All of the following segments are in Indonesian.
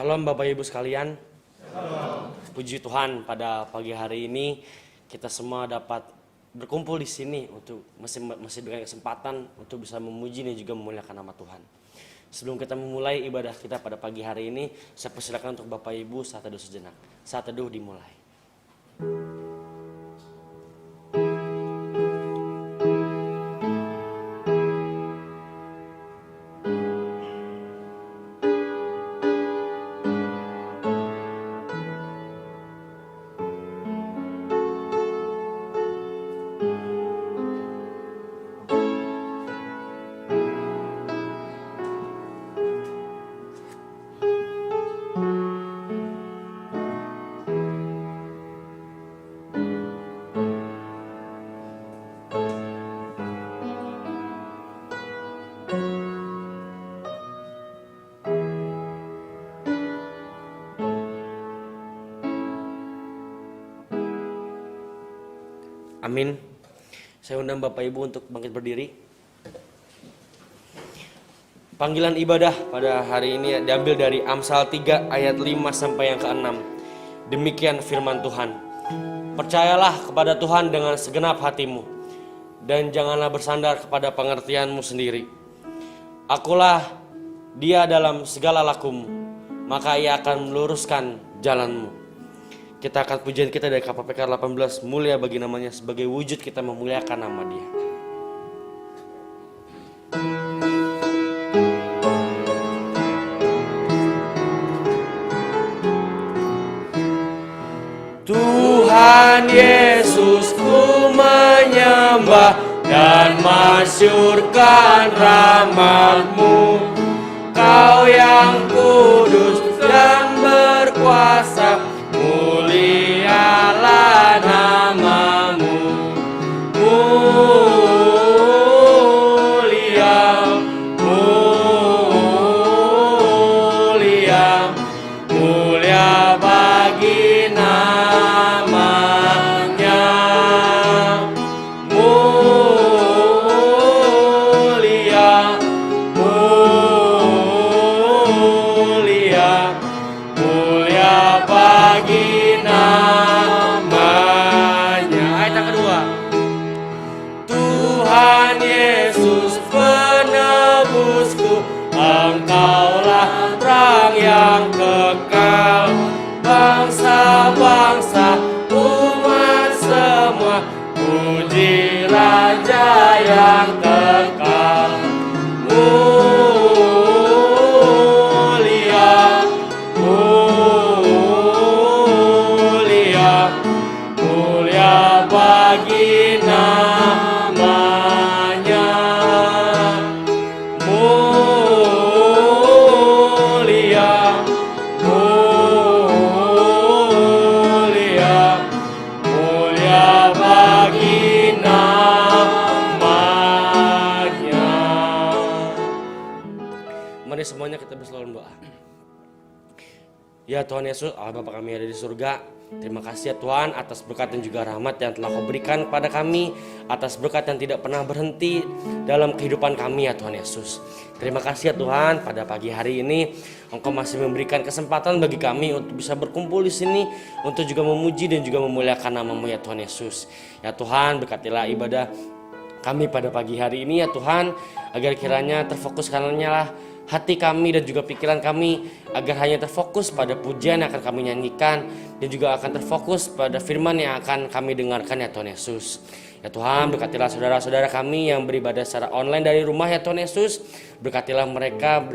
Shalom Bapak Ibu sekalian. Puji Tuhan, pada pagi hari ini kita semua dapat berkumpul di sini untuk masih dengan kesempatan untuk bisa memuji dan juga memuliakan nama Tuhan. Sebelum kita memulai ibadah kita pada pagi hari ini, saya persilakan untuk Bapak Ibu saat teduh sejenak. Saat teduh dimulai. Amin. Saya undang Bapak Ibu untuk bangkit berdiri. Panggilan ibadah pada hari ini diambil dari Amsal 3 ayat 5 sampai yang ke-6. Demikian firman Tuhan. Percayalah kepada Tuhan dengan segenap hatimu, dan janganlah bersandar kepada pengertianmu sendiri. Akulah Dia dalam segala lakumu, maka Ia akan meluruskan jalanmu. Kita akan pujian kita dari KPPK 18, mulia bagi namanya, sebagai wujud kita memuliakan nama Dia. Tuhan Yesus, ku menyembah dan masyurkan rahmat-Mu. Kau yang kudus dan berkuasa, mulialah namamu. Mulia, mulia, mulia bagi namanya. Mulia, mulia, mulia bagi namanya. Ayat yang kedua. Tuhan Yesus penebusku, Engkaulah terang yang kekal. Bangsa-bangsa, umat semua, puji Raja yang kekal. Mulia, mulia, mulia bagi namanya. Mulia, mulia, mulia bagi namanya. Mari semuanya kita berselawat doa. Ya Tuhan Yesus, Allah Bapa kami ada di surga, terima kasih ya Tuhan atas berkat dan juga rahmat yang telah Kau berikan kepada kami, atas berkat yang tidak pernah berhenti dalam kehidupan kami ya Tuhan Yesus. Terima kasih ya Tuhan, pada pagi hari ini Engkau masih memberikan kesempatan bagi kami untuk bisa berkumpul di sini untuk juga memuji dan juga memuliakan nama-Mu ya Tuhan Yesus. Ya Tuhan, berkatilah ibadah kami pada pagi hari ini ya Tuhan, agar kiranya terfokuskannya lah hati kami dan juga pikiran kami, agar hanya terfokus pada pujian yang akan kami nyanyikan dan juga akan terfokus pada firman yang akan kami dengarkan ya Tuhan Yesus. Ya Tuhan, berkatilah saudara-saudara kami yang beribadah secara online dari rumah ya Tuhan Yesus. Berkatilah mereka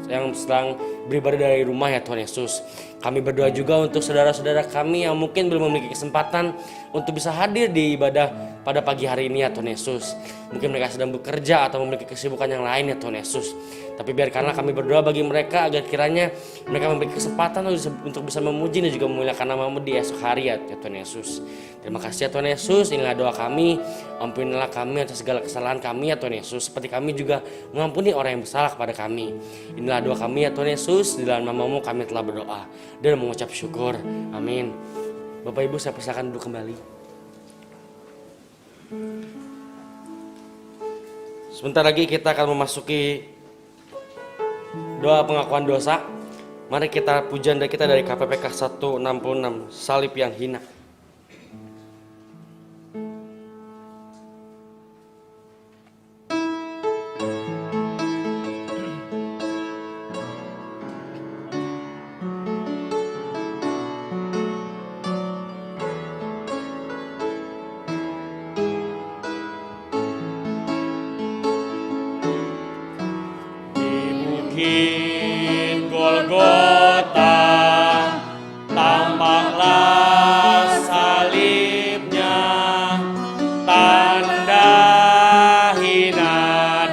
yang sedang beribadah dari rumah ya Tuhan Yesus. Kami berdoa juga untuk saudara-saudara kami yang mungkin belum memiliki kesempatan untuk bisa hadir di ibadah pada pagi hari ini ya Tuhan Yesus. Mungkin mereka sedang bekerja atau memiliki kesibukan yang lain ya Tuhan Yesus. Tapi biarkanlah kami berdoa bagi mereka agar kiranya mereka memiliki kesempatan untuk bisa memuji dan juga memuliakan nama-Mu di esok hari ya Tuhan Yesus. Terima kasih ya Tuhan Yesus, inilah doa kami. Ampunilah kami atas segala kesalahan kami ya Tuhan Yesus, seperti kami juga mengampuni orang yang bersalah kepada kami. Inilah doa kami ya Tuhan Yesus, di dalam nama-Mu kami telah berdoa dan mengucap syukur. Amin. Bapak Ibu, saya persilakan duduk kembali. Sebentar lagi kita akan memasuki doa pengakuan dosa. Mari kita pujanda kita dari KPPK 166, salib yang hina. Bukit Golgota tampaklah salibnya, tanda hina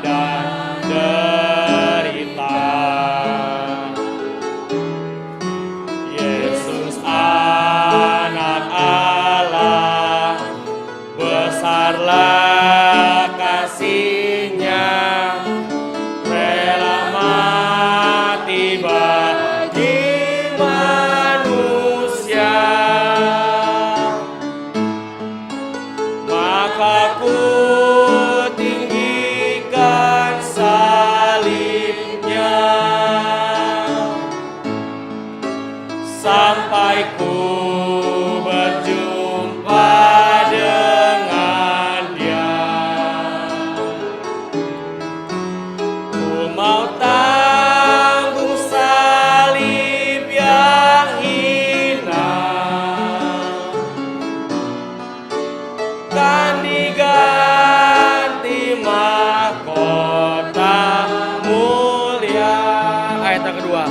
dan derita. Yesus anak Allah, besarlah kasih-Nya, rela mati bagi manusia. Maka ku tinggikan salib-Nya sampai ku berjumpa dengan Dia. Ku mau tanggung salib yang hina, kan diganti mahkota mulia. Ayat yang kedua.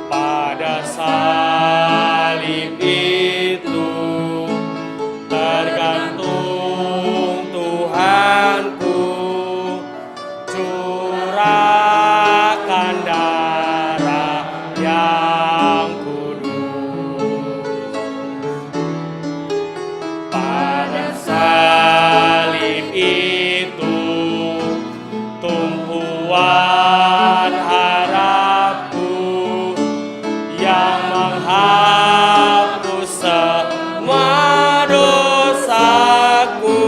Pada salib itu tergantung Tuhanku, curahkan darah yang kudus. Pada salib itu tumpuan harapku yang menghapus semua dosaku.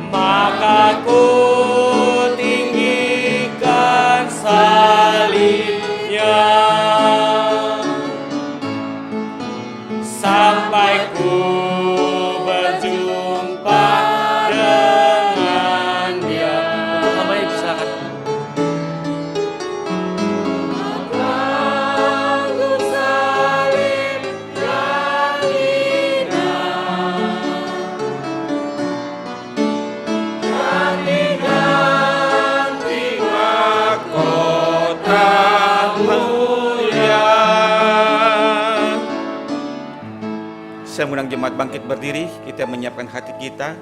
Maka ku tinggikan salib-Nya sampai ku berjumpa dengan Dia. Namanya silakan. Tanggung salib yang hina, kan diganti mahkota mulia. Saya mengundang jemaat bangkit berdiri, kita menyiapkan hati kita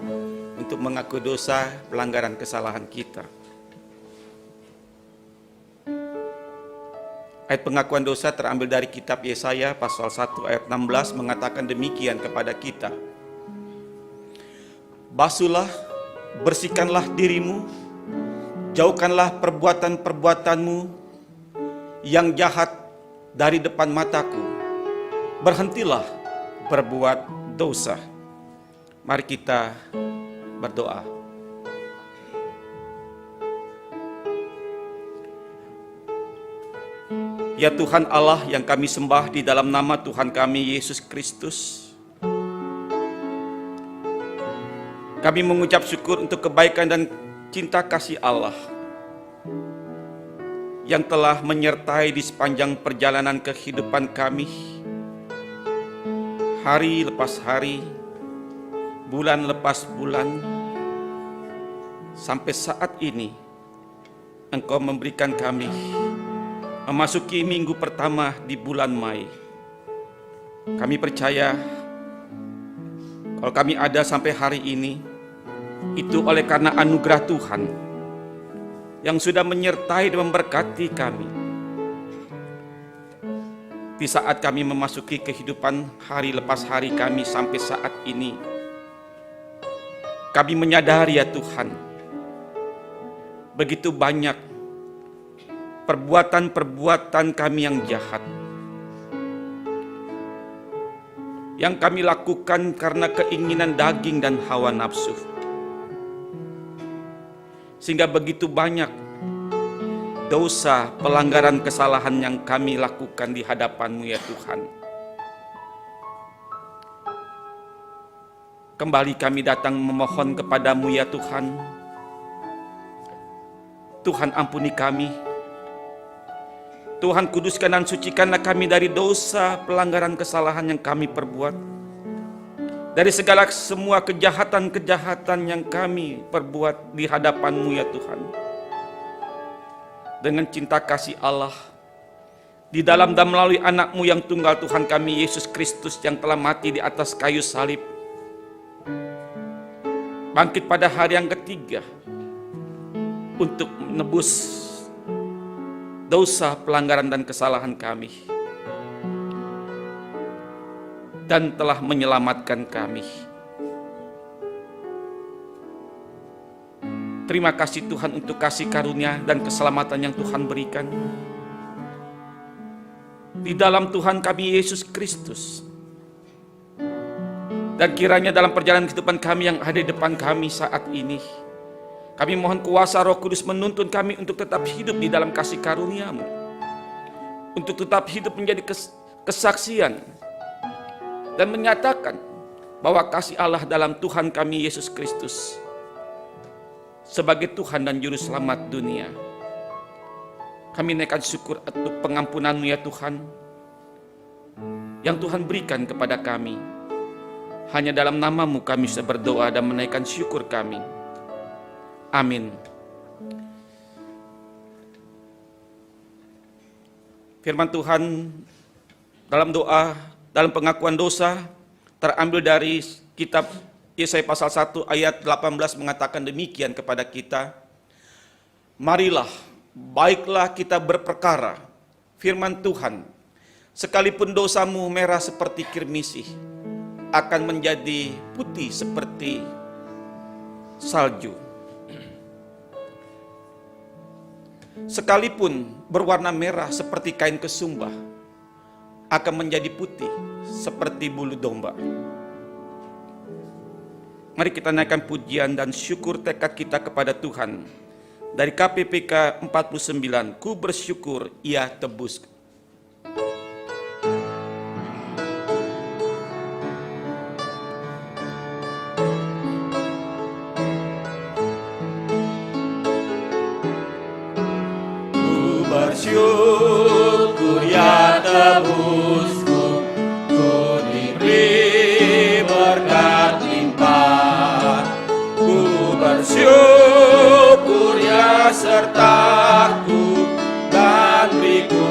untuk mengaku dosa, pelanggaran, kesalahan kita. Ayat pengakuan dosa terambil dari kitab Yesaya pasal 1 ayat 16 mengatakan demikian kepada kita. Basuhlah, bersihkanlah dirimu, jauhkanlah perbuatan-perbuatanmu yang jahat dari depan mataku. Berhentilah berbuat dosa. Mari kita berdoa. Ya Tuhan Allah yang kami sembah di dalam nama Tuhan kami Yesus Kristus, kami mengucap syukur untuk kebaikan dan cinta kasih Allah yang telah menyertai di sepanjang perjalanan kehidupan kami, hari lepas hari, bulan lepas bulan, sampai saat ini Engkau memberikan kami memasuki minggu pertama di bulan Mei. Kami percaya kalau kami ada sampai hari ini, itu oleh karena anugerah Tuhan yang sudah menyertai dan memberkati kami. Di saat kami memasuki kehidupan hari lepas hari kami sampai saat ini, kami menyadari ya Tuhan, begitu banyak perbuatan-perbuatan kami yang jahat, yang kami lakukan karena keinginan daging dan hawa nafsu. Sehingga begitu banyak dosa, pelanggaran, kesalahan yang kami lakukan di hadapan-Mu ya Tuhan. Kembali kami datang memohon kepada-Mu ya Tuhan. Tuhan ampuni kami. Tuhan kuduskan dan sucikanlah kami dari dosa, pelanggaran, kesalahan yang kami perbuat. Dari segala semua kejahatan-kejahatan yang kami perbuat di hadapan-Mu ya Tuhan. Dengan cinta kasih Allah, di dalam dan melalui anak-Mu yang tunggal Tuhan kami, Yesus Kristus yang telah mati di atas kayu salib, bangkit pada hari yang ketiga untuk menebus dosa, pelanggaran, dan kesalahan kami, dan telah menyelamatkan kami. Terima kasih Tuhan untuk kasih karunia dan keselamatan yang Tuhan berikan. Di dalam Tuhan kami Yesus Kristus. Dan kiranya dalam perjalanan kehidupan kami yang ada di depan kami saat ini, kami mohon kuasa Roh Kudus menuntun kami untuk tetap hidup di dalam kasih karunia-Mu. Untuk tetap hidup menjadi kesaksian dan menyatakan bahwa kasih Allah dalam Tuhan kami Yesus Kristus sebagai Tuhan dan Juru Selamat dunia. Kami naikkan syukur untuk pengampunan-Mu ya Tuhan, yang Tuhan berikan kepada kami. Hanya dalam nama-Mu kami bisa berdoa dan menaikkan syukur kami. Amin. Firman Tuhan dalam doa, dalam pengakuan dosa, terambil dari kitab Yesaya pasal 1 ayat 18 mengatakan demikian kepada kita. Marilah, baiklah kita berperkara, firman Tuhan, sekalipun dosamu merah seperti kirmisih, akan menjadi putih seperti salju. Sekalipun berwarna merah seperti kain kesumbah, akan menjadi putih seperti bulu domba. Mari kita naikkan pujian dan syukur tekad kita kepada Tuhan. Dari KPPK 49, ku bersyukur Ia tebus. Bersyukur ya tebusku, ku diberi berkat limpah. Ku bersyukur ya sertaku dan beriku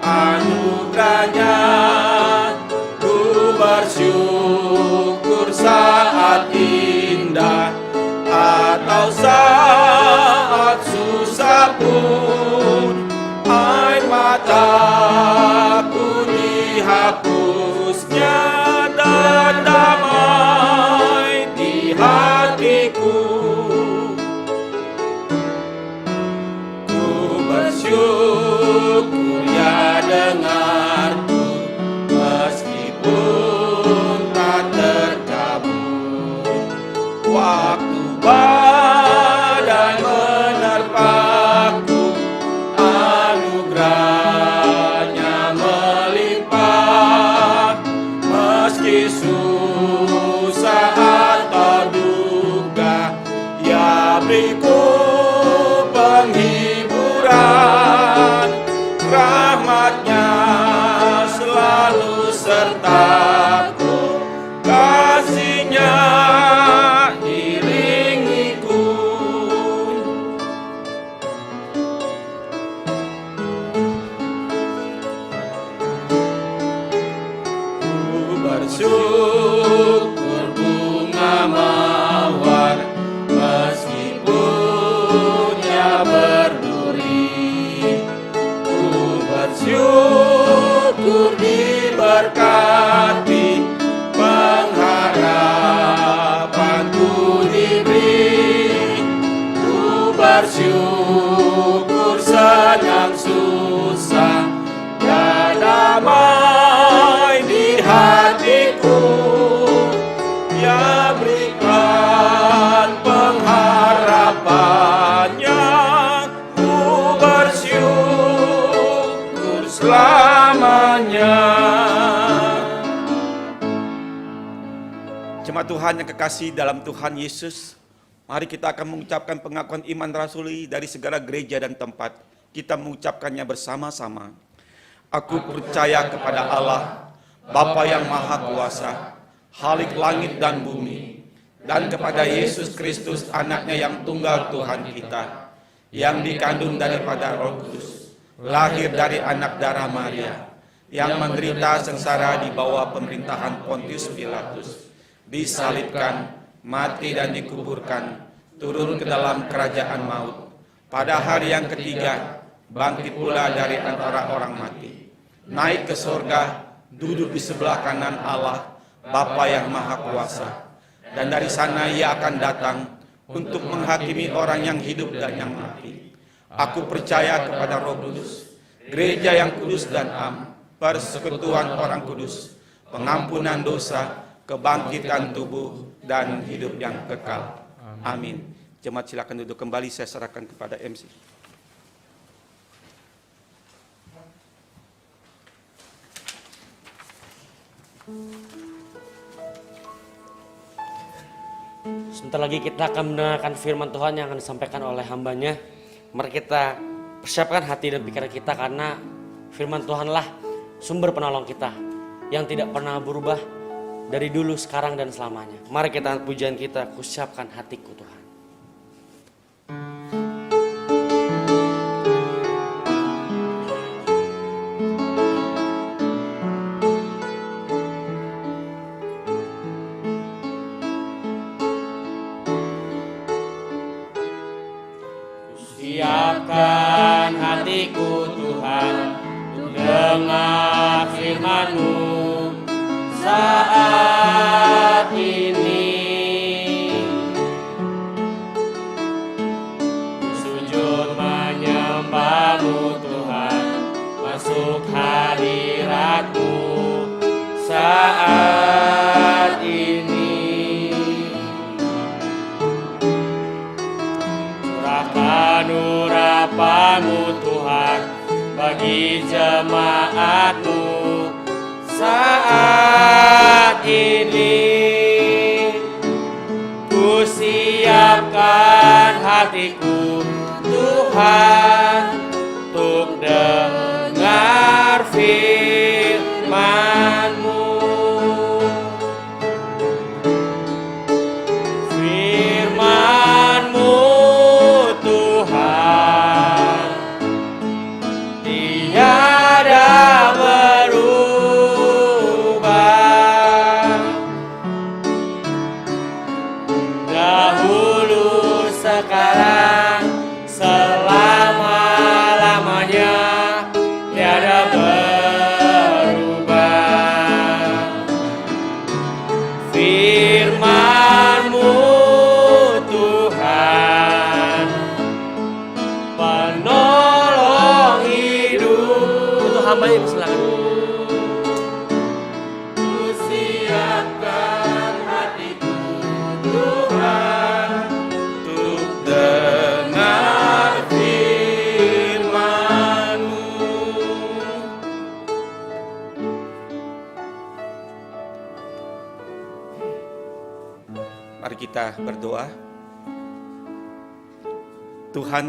anugerahnya. Ku bersyukur saat indah atau saat susah pun, air mataku dihapusnya dan damai di hatiku. Ku bersyukur ya dengarku, meskipun tak terkabul. Waktu badai menerpaku, anugerahnya melimpah. Meski susah atau duka, ya beriku penghiburan. Rahmatnya selalu sertaku, kasihnya iringiku. Ku bersyukur bunga mawar, meskipun ia berduri. Ku bersyukur diberkati, pengharapanku diberi. Ku bersyukur senang susah, dan damai di hatiku. Ya berikan pengharapannya, ku Jemaat Tuhan yang kekasih dalam Tuhan Yesus, mari kita akan mengucapkan pengakuan iman rasuli dari segala gereja dan tempat. Kita mengucapkannya bersama-sama. Aku percaya kepada Allah, Bapa yang Maha Kuasa, Khalik langit dan bumi, dan kepada Yesus Kristus, anaknya yang tunggal Tuhan kita, yang dikandung daripada Roh Kudus, lahir dari anak darah Maria, yang menderita sengsara di bawah pemerintahan Pontius Pilatus, disalibkan, mati dan dikuburkan, turun ke dalam kerajaan maut. Pada hari yang ketiga, bangkit pula dari antara orang mati, naik ke sorga, duduk di sebelah kanan Allah, Bapa yang Maha Kuasa. Dan dari sana ia akan datang untuk menghakimi orang yang hidup dan yang mati. Aku percaya kepada Roh Kudus, gereja yang kudus dan am, persekutuan orang kudus, pengampunan dosa, kebangkitan tubuh, dan hidup yang kekal. Amin. Jemaat silakan duduk kembali, saya serahkan kepada MC. Sebentar lagi kita akan mendengarkan firman Tuhan yang akan disampaikan oleh hambanya. Mari kita persiapkan hati dan pikiran kita, karena firman Tuhanlah sumber penolong kita yang tidak pernah berubah dari dulu, sekarang, dan selamanya. Mari kita angkat pujian kita, kusiapkan hatiku Tuhan. Siapkan hatiku Tuhan, dengar firman-Mu saat ini. Sujud menyembah-Mu Tuhan, masuk hadirat-Mu saat ini. Curahkan urapan-Mu Tuhan bagi jemaat-Mu saat ini. Ku siapkan hatiku Tuhan untuk dengar firman-Mu. Firman-Mu Tuhan tiada berubah, dahulu, sekarang, selama-lamanya tiada berubah. Firman-Mu Tuhan, penolong hidup. Untuk hambanya silakan. Ku siapkan hatiku Tuhan untuk dengar firman-Mu. Mari kita berdoa. Tuhan,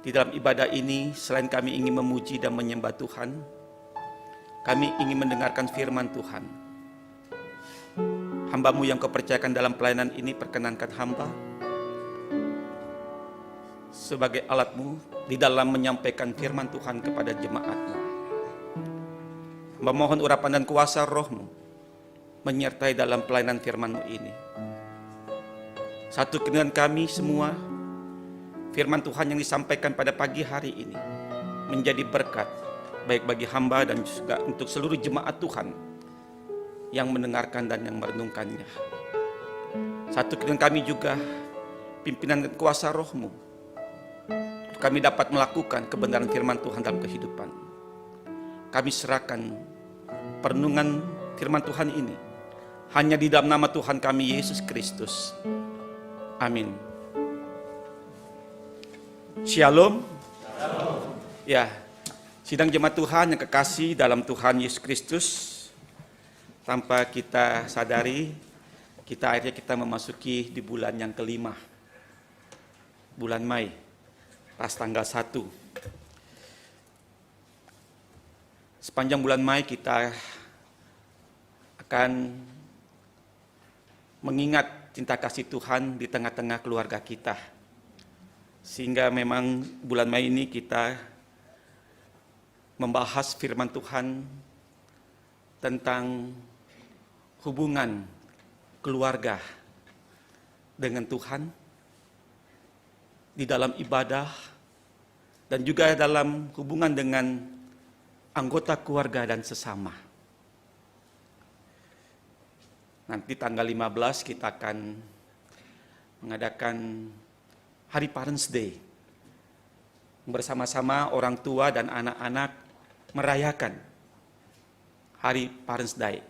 di dalam ibadah ini, selain kami ingin memuji dan menyembah Tuhan, kami ingin mendengarkan firman Tuhan. Hamba-Mu yang Kau percayakan dalam pelayanan ini, perkenankan hamba sebagai alat-Mu di dalam menyampaikan firman Tuhan kepada jemaat-Mu. Hamba mohon urapan dan kuasa Roh-Mu menyertai dalam pelayanan firman-Mu ini. Satu dengan kami semua, firman Tuhan yang disampaikan pada pagi hari ini menjadi berkat, baik bagi hamba dan juga untuk seluruh jemaat Tuhan yang mendengarkan dan yang merenungkannya. Satu dengan kami juga, pimpinan dan kuasa Roh-Mu, kami dapat melakukan kebenaran firman Tuhan dalam kehidupan. Kami serahkan perenungan firman Tuhan ini hanya di dalam nama Tuhan kami Yesus Kristus. Amin. Shalom. Ya, sidang jemaat Tuhan yang kekasih dalam Tuhan Yesus Kristus. tanpa kita sadari, akhirnya kita memasuki di bulan yang kelima, bulan Mei, pas tanggal 1. Sepanjang bulan Mei kita akan mengingat cinta kasih Tuhan di tengah-tengah keluarga kita. Sehingga memang bulan Mei ini kita membahas firman Tuhan tentang hubungan keluarga dengan Tuhan di dalam ibadah dan juga dalam hubungan dengan anggota keluarga dan sesama. Nanti tanggal 15 kita akan mengadakan Hari Parents Day. Bersama-sama orang tua dan anak-anak merayakan Hari Parents Day.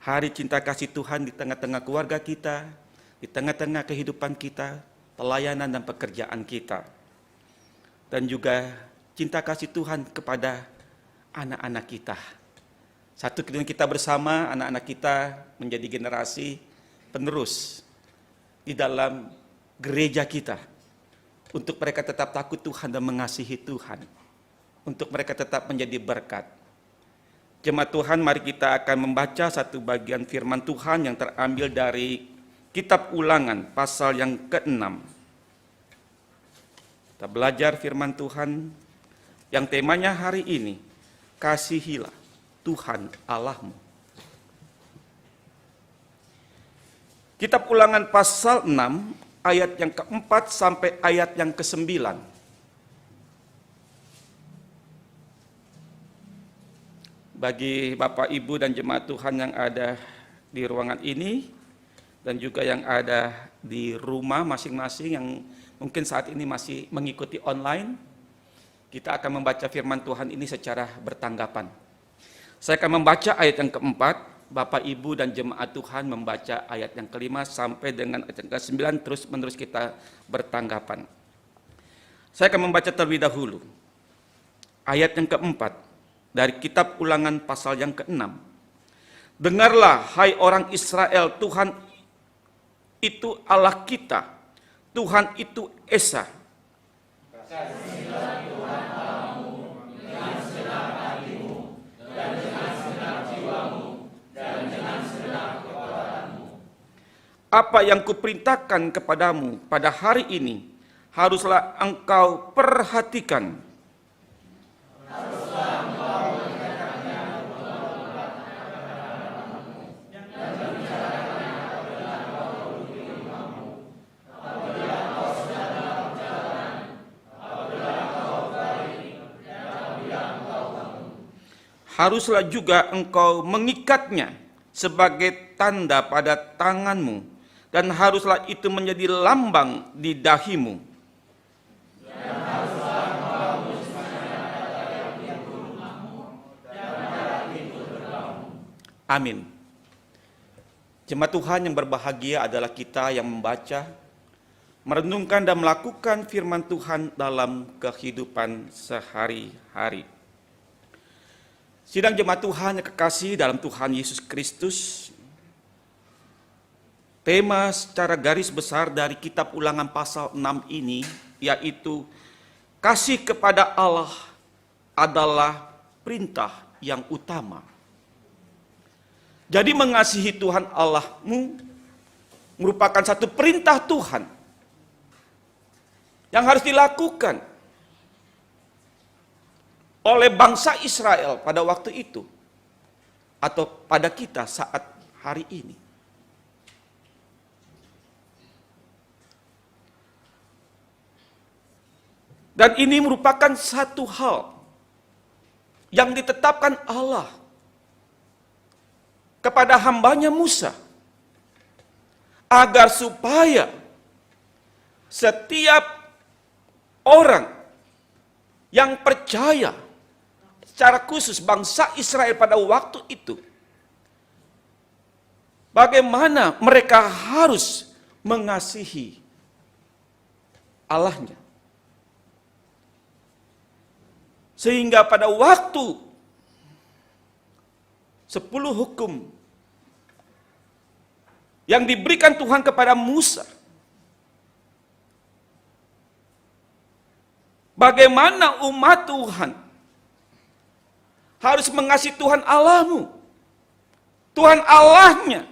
Hari cinta kasih Tuhan di tengah-tengah keluarga kita, di tengah-tengah kehidupan kita, pelayanan dan pekerjaan kita. Dan juga cinta kasih Tuhan kepada anak-anak kita. Satu kemudian kita bersama, anak-anak kita menjadi generasi penerus di dalam gereja kita. Untuk mereka tetap takut Tuhan dan mengasihi Tuhan. Untuk mereka tetap menjadi berkat. Jemaat Tuhan, mari kita akan membaca satu bagian firman Tuhan yang terambil dari Kitab Ulangan pasal yang ke-6. Kita belajar firman Tuhan yang temanya hari ini, kasihilah Tuhan Allahmu. Kitab Ulangan pasal 6 ayat yang ke-4 sampai ayat yang ke-9. Bagi Bapak, Ibu, dan jemaat Tuhan yang ada di ruangan ini, dan juga yang ada di rumah masing-masing yang mungkin saat ini masih mengikuti online, kita akan membaca firman Tuhan ini secara bertanggapan. Saya akan membaca ayat yang ke-4, Bapak, Ibu, dan jemaat Tuhan membaca ayat yang ke-5 sampai dengan ayat yang ke-9, terus menerus kita bertanggapan. Saya akan membaca terlebih dahulu ayat yang ke-4, dari Kitab Ulangan pasal yang ke-6. Dengarlah, hai orang Israel, Tuhan itu Allah kita, Tuhan itu Esa. Kasihilah Tuhan Allahmu dengan segenap hatimu, dan dengan segenap jiwamu, dan dengan segenap kekuatanmu. Apa yang kuperintahkan kepadamu pada hari ini, haruslah engkau perhatikan. Haruslah juga engkau mengikatnya sebagai tanda pada tanganmu, dan haruslah itu menjadi lambang di dahimu. Amin. Jemaat Tuhan yang berbahagia adalah kita yang membaca, merenungkan dan melakukan firman Tuhan dalam kehidupan sehari-hari. Sidang jemaat Tuhan yang kekasih dalam Tuhan Yesus Kristus, tema secara garis besar dari Kitab Ulangan pasal 6 ini, yaitu kasih kepada Allah adalah perintah yang utama. Jadi mengasihi Tuhan Allahmu merupakan satu perintah Tuhan yang harus dilakukan oleh bangsa Israel pada waktu itu, atau pada kita saat hari ini. Dan ini merupakan satu hal yang ditetapkan Allah kepada hambanya Musa, agar supaya setiap orang yang percaya, secara khusus bangsa Israel pada waktu itu, bagaimana mereka harus mengasihi Allahnya. Sehingga pada waktu 10 hukum yang diberikan Tuhan kepada Musa. Bagaimana umat Tuhan harus mengasihi Tuhan Allahmu, Tuhan Allahnya.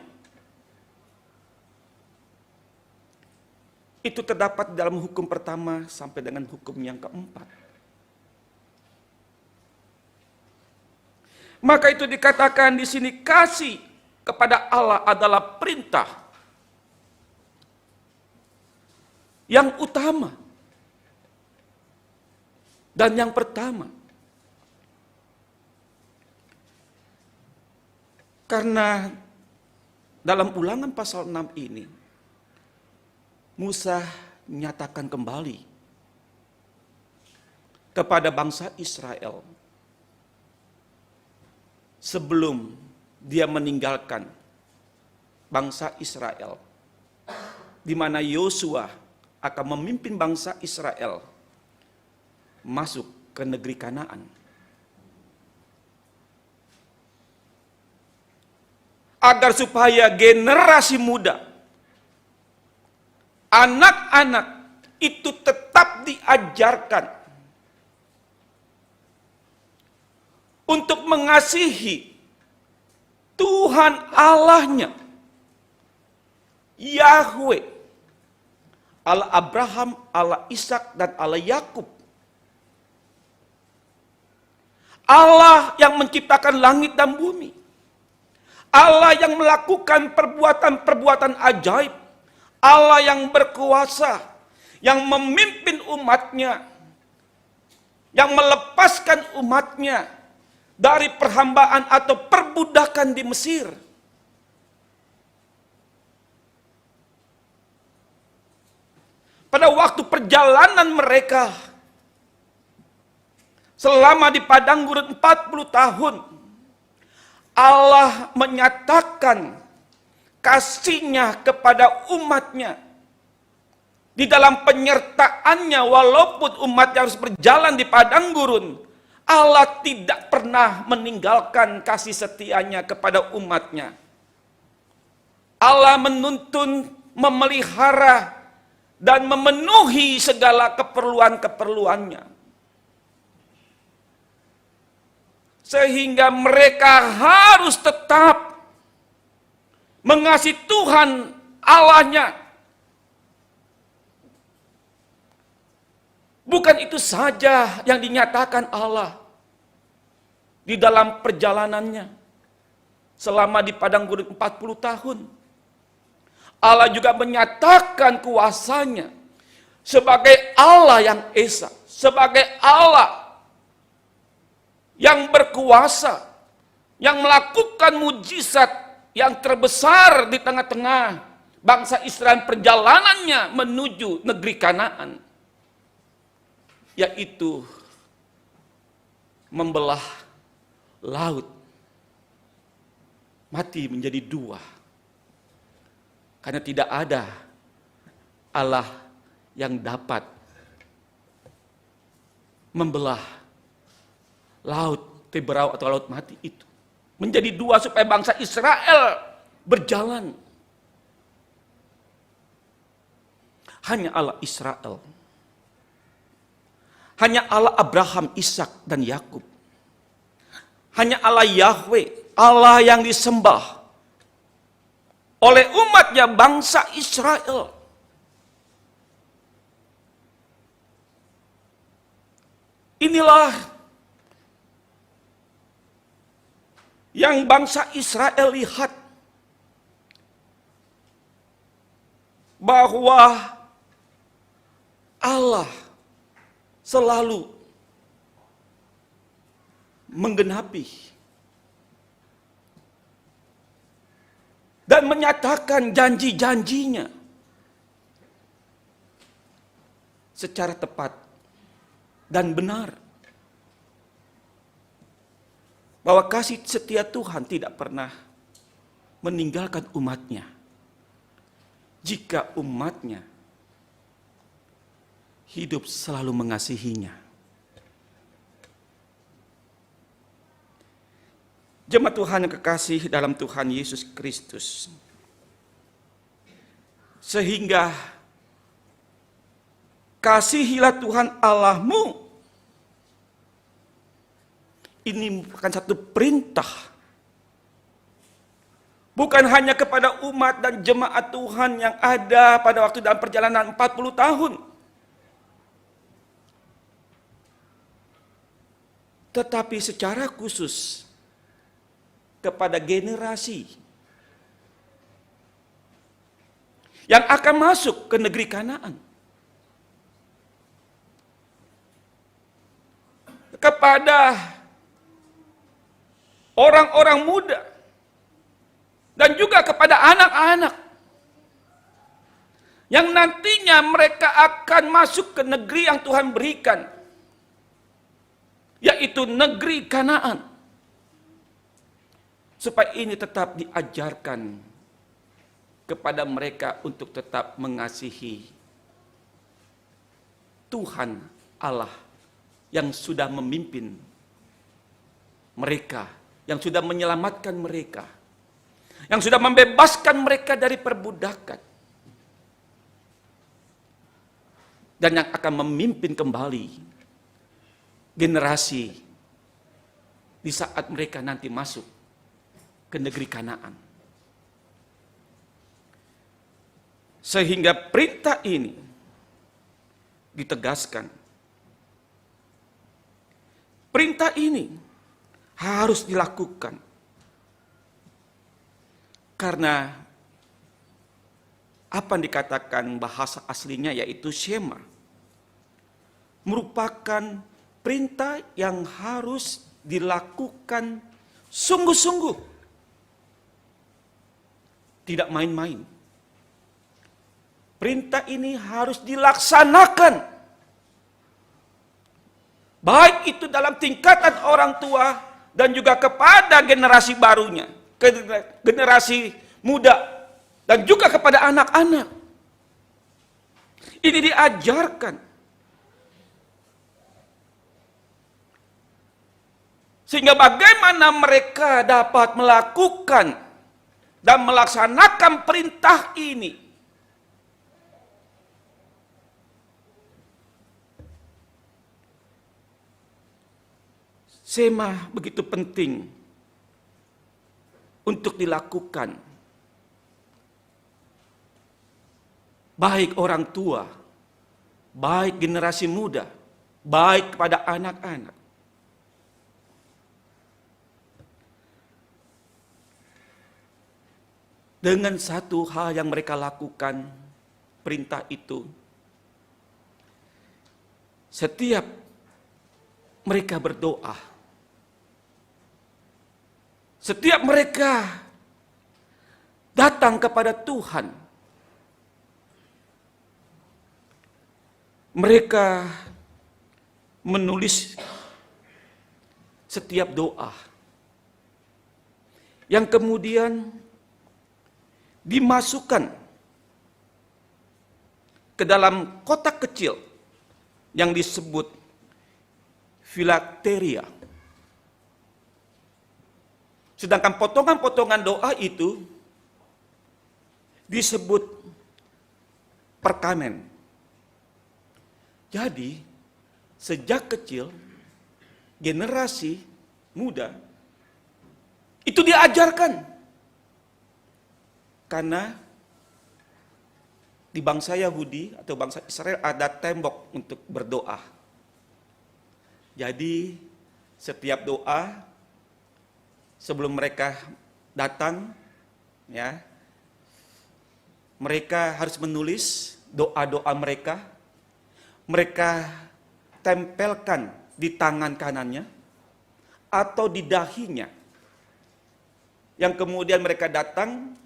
Itu terdapat dalam hukum pertama sampai dengan hukum yang keempat. Maka itu dikatakan di sini kasih kepada Allah adalah perintah yang utama dan yang pertama. Karena dalam Ulangan pasal 6 ini Musa menyatakan kembali kepada bangsa Israel sebelum dia meninggalkan bangsa Israel, di mana Yosua akan memimpin bangsa Israel masuk ke negeri Kanaan. Agar supaya generasi muda, anak-anak itu tetap diajarkan untuk mengasihi Tuhan Allahnya, Yahweh, Allah Abraham, Allah Ishak, dan Allah Yakub. Allah yang menciptakan langit dan bumi. Allah yang melakukan perbuatan-perbuatan ajaib. Allah yang berkuasa, yang memimpin umatnya, yang melepaskan umatnya dari perhambaan atau perbudakan di Mesir. Pada waktu perjalanan mereka selama di padang gurun 40 tahun, Allah menyatakan kasih-Nya kepada umatnya. Di dalam penyertaannya, walaupun umatnya harus berjalan di padang gurun, Allah tidak pernah meninggalkan kasih setia-Nya kepada umatnya. Allah menuntun, memelihara, dan memenuhi segala keperluan-keperluannya. Sehingga mereka harus tetap mengasihi Tuhan Allahnya. Bukan itu saja yang dinyatakan Allah di dalam perjalanannya selama di padang gurun 40 tahun. Allah juga menyatakan kuasanya sebagai Allah yang esa, sebagai Allah yang berkuasa, yang melakukan mujizat yang terbesar di tengah-tengah bangsa Israel perjalanannya menuju negeri Kanaan, yaitu membelah laut mati menjadi dua. Karena tidak ada Allah yang dapat membelah laut Teberau atau laut mati itu menjadi dua supaya bangsa Israel berjalan. Hanya Allah Israel, hanya Allah Abraham, Ishak, dan Yakub, hanya Allah Yahweh, Allah yang disembah oleh umatnya bangsa Israel. Inilah yang bangsa Israel lihat, bahwa Allah selalu menggenapi dan menyatakan janji-janjinya secara tepat dan benar. Bahwa kasih setia Tuhan tidak pernah meninggalkan umatnya jika umatnya hidup selalu mengasihinya. Jemaat Tuhan yang kekasih dalam Tuhan Yesus Kristus. Sehingga kasihilah Tuhan Allahmu. Ini bukan satu perintah. Bukan hanya kepada umat dan jemaat Tuhan yang ada pada waktu dalam perjalanan 40 tahun. Tetapi secara khusus kepada generasi yang akan masuk ke negeri Kanaan. Kepada orang-orang muda dan juga kepada anak-anak yang nantinya mereka akan masuk ke negeri yang Tuhan berikan, yaitu negeri Kanaan. Supaya ini tetap diajarkan kepada mereka untuk tetap mengasihi Tuhan Allah yang sudah memimpin mereka, yang sudah menyelamatkan mereka, yang sudah membebaskan mereka dari perbudakan, dan yang akan memimpin kembali generasi di saat mereka nanti masuk ke negeri Kanaan. Sehingga perintah ini ditegaskan. Perintah ini harus dilakukan. Karena apa yang dikatakan bahasa aslinya yaitu Shema. Merupakan perintah yang harus dilakukan sungguh-sungguh. Tidak main-main. Perintah ini harus dilaksanakan. Baik itu dalam tingkatan orang tua dan juga kepada generasi barunya, generasi muda dan juga kepada anak-anak. Ini diajarkan. Sehingga bagaimana mereka dapat melakukan dan melaksanakan perintah ini. Shema begitu penting untuk dilakukan. Baik orang tua, baik generasi muda, baik kepada anak-anak. Dengan satu hal yang mereka lakukan, perintah itu, setiap mereka berdoa, setiap mereka datang kepada Tuhan, mereka menulis setiap doa yang kemudian dimasukkan ke dalam kotak kecil yang disebut filakteria. Sedangkan potongan-potongan doa itu disebut perkamen. Jadi, sejak kecil, generasi muda itu diajarkan. Karena di bangsa Yahudi atau bangsa Israel ada tembok untuk berdoa. Jadi setiap doa sebelum mereka datang, ya, mereka harus menulis doa-doa mereka. Mereka tempelkan di tangan kanannya atau di dahinya. Yang kemudian mereka datang,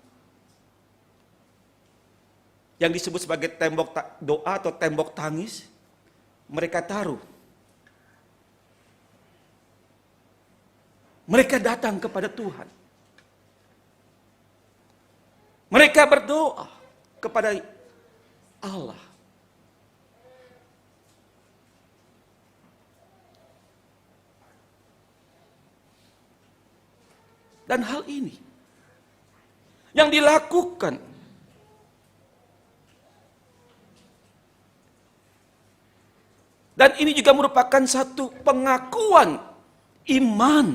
yang disebut sebagai tembok doa atau tembok tangis, mereka taruh. Mereka datang kepada Tuhan. Mereka berdoa kepada Allah. Dan hal ini yang dilakukan dan ini juga merupakan satu pengakuan iman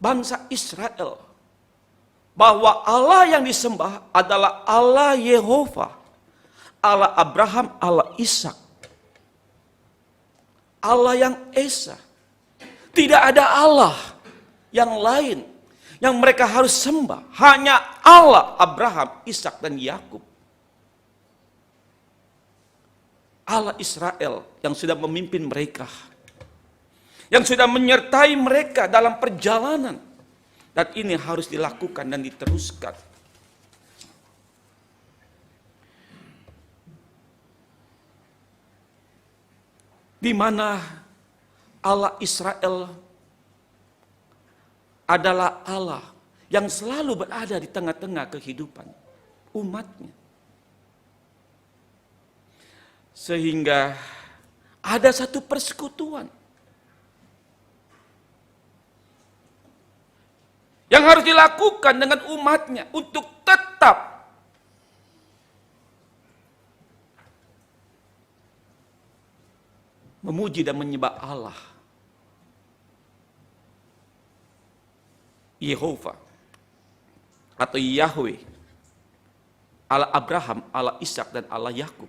bangsa Israel bahwa Allah yang disembah adalah Allah Yehova, Allah Abraham, Allah Ishak, Allah yang Esa. Tidak ada Allah yang lain yang mereka harus sembah, hanya Allah Abraham, Ishak, dan Yakub. Allah Israel yang sudah memimpin mereka, yang sudah menyertai mereka dalam perjalanan. Dan ini harus dilakukan dan diteruskan. Di mana Allah Israel adalah Allah yang selalu berada di tengah-tengah kehidupan umatnya. Sehingga ada satu persekutuan yang harus dilakukan dengan umatnya untuk tetap memuji dan menyembah Allah Yehova atau Yahweh, Allah Abraham, Allah Ishak, dan Allah Yakub.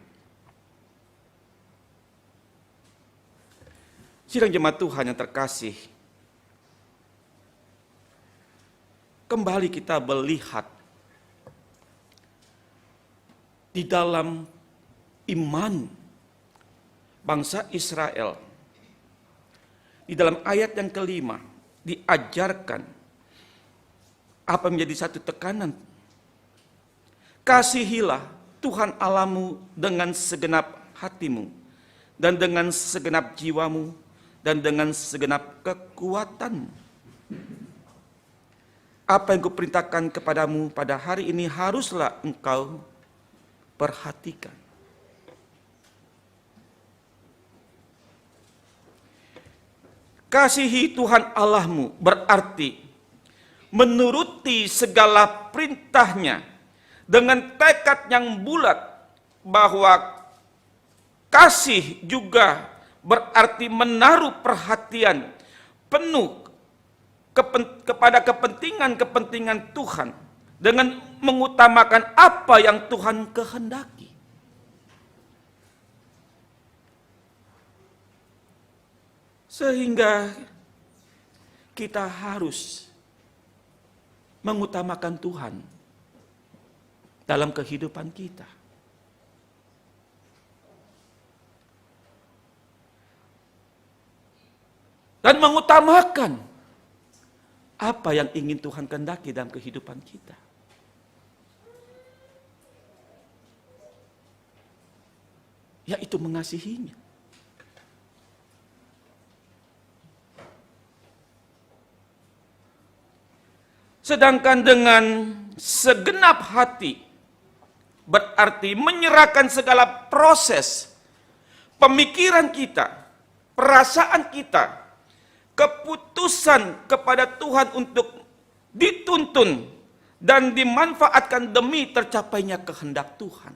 Sidang jemaat Tuhan yang terkasih, kembali kita melihat di dalam iman bangsa Israel. Di dalam ayat yang kelima diajarkan apa menjadi satu tekanan. Kasihilah Tuhan Allahmu dengan segenap hatimu dan dengan segenap jiwamu dan dengan segenap kekuatanmu. Apa yang kuperintahkan kepadamu pada hari ini haruslah engkau perhatikan. Kasihi Tuhan Allahmu berarti menuruti segala perintahnya dengan tekad yang bulat, bahwa kasih juga berarti menaruh perhatian penuh kepada kepentingan-kepentingan Tuhan dengan mengutamakan apa yang Tuhan kehendaki. Sehingga kita harus mengutamakan Tuhan dalam kehidupan kita. Dan mengutamakan apa yang ingin Tuhan kehendaki dalam kehidupan kita. Yaitu mengasihinya. Sedangkan dengan segenap hati berarti menyerahkan segala proses pemikiran kita, perasaan kita, keputusan kepada Tuhan untuk dituntun dan dimanfaatkan demi tercapainya kehendak Tuhan.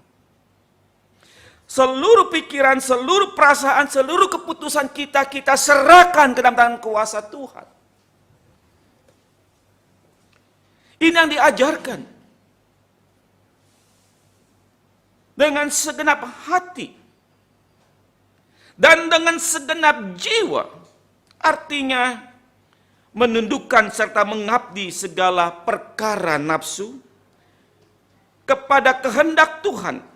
Seluruh pikiran, seluruh perasaan, seluruh keputusan kita serahkan ke dalam tangan kuasa Tuhan. Ini yang diajarkan. Dengan segenap hati dan dengan segenap jiwa. Artinya menundukkan serta mengabdi segala perkara nafsu kepada kehendak Tuhan,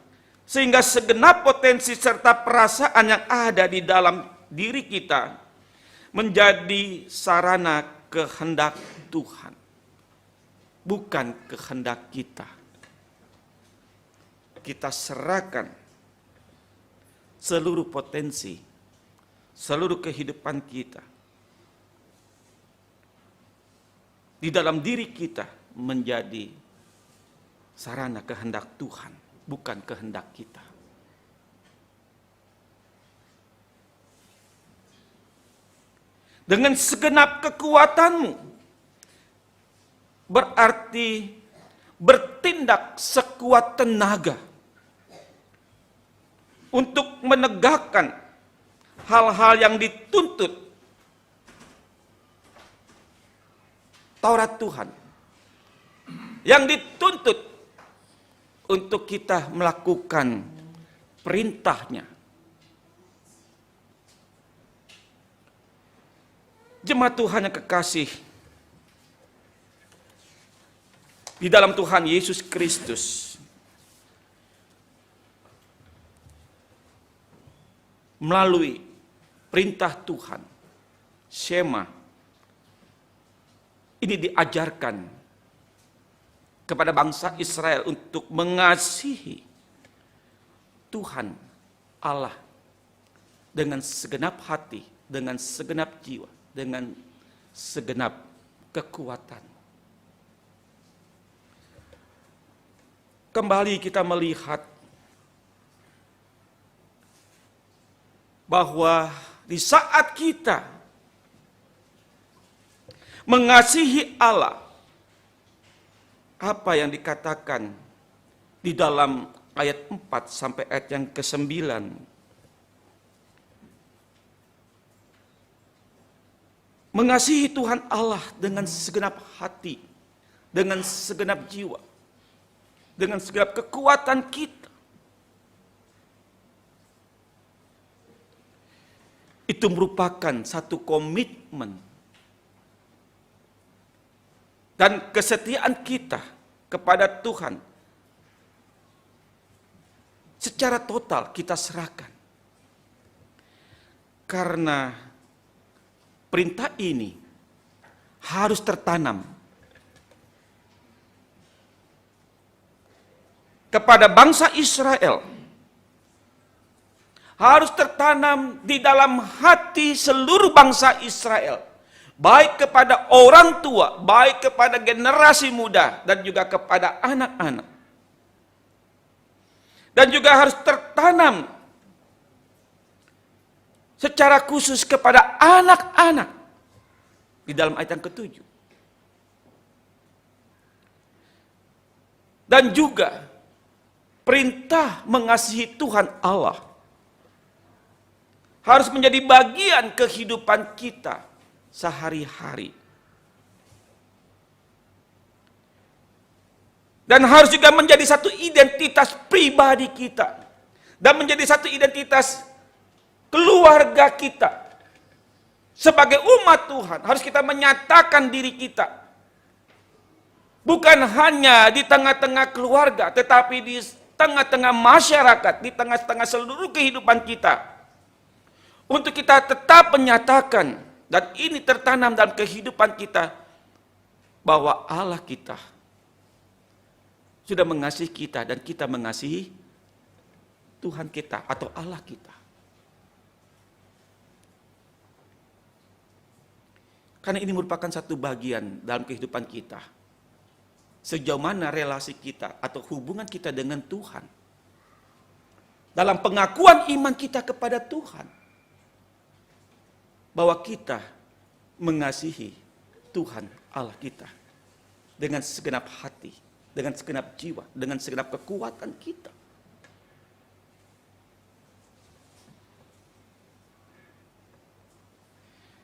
sehingga segenap potensi serta perasaan yang ada di dalam diri kita menjadi sarana kehendak Tuhan, bukan kehendak kita. Kita serahkan seluruh potensi, seluruh kehidupan kita di dalam diri kita menjadi sarana kehendak Tuhan, bukan kehendak kita. dengan segenap kekuatanmu, berarti bertindak sekuat tenaga untuk menegakkan hal-hal yang dituntut Taurat Tuhan, yang dituntut untuk kita melakukan perintahnya. Jemaat Tuhan yang kekasih, di dalam Tuhan Yesus Kristus, melalui perintah Tuhan, Shema, ini diajarkan kepada bangsa Israel untuk mengasihi Tuhan Allah dengan segenap hati, dengan segenap jiwa, dengan segenap kekuatan. Kembali kita melihat bahwa di saat kita mengasihi Allah, apa yang dikatakan di dalam ayat 4 sampai ayat yang ke-9, mengasihi Tuhan Allah dengan segenap hati, dengan segenap jiwa, dengan segenap kekuatan kita, itu merupakan satu komitmen dan kesetiaan kita kepada Tuhan. Secara total kita serahkan. Karena perintah ini harus tertanam kepada bangsa Israel, harus tertanam di dalam hati seluruh bangsa Israel, baik kepada orang tua, baik kepada generasi muda, dan juga kepada anak-anak. Dan juga harus tertanam secara khusus kepada anak-anak di dalam ayat yang ke-7. Dan juga perintah mengasihi Tuhan Allah harus menjadi bagian kehidupan kita sehari-hari. Dan harus juga menjadi satu identitas pribadi kita. Dan menjadi satu identitas keluarga kita. Sebagai umat Tuhan, harus kita menyatakan diri kita. Bukan hanya di tengah-tengah keluarga, tetapi di tengah-tengah masyarakat, di tengah-tengah seluruh kehidupan kita. Untuk kita tetap menyatakan, dan ini tertanam dalam kehidupan kita, bahwa Allah kita sudah mengasihi kita dan kita mengasihi Tuhan kita atau Allah kita. Karena ini merupakan satu bagian dalam kehidupan kita. Sejauh mana relasi kita atau hubungan kita dengan Tuhan. Dalam pengakuan iman kita kepada Tuhan. Bahwa kita mengasihi Tuhan Allah kita dengan segenap hati, dengan segenap jiwa, dengan segenap kekuatan kita.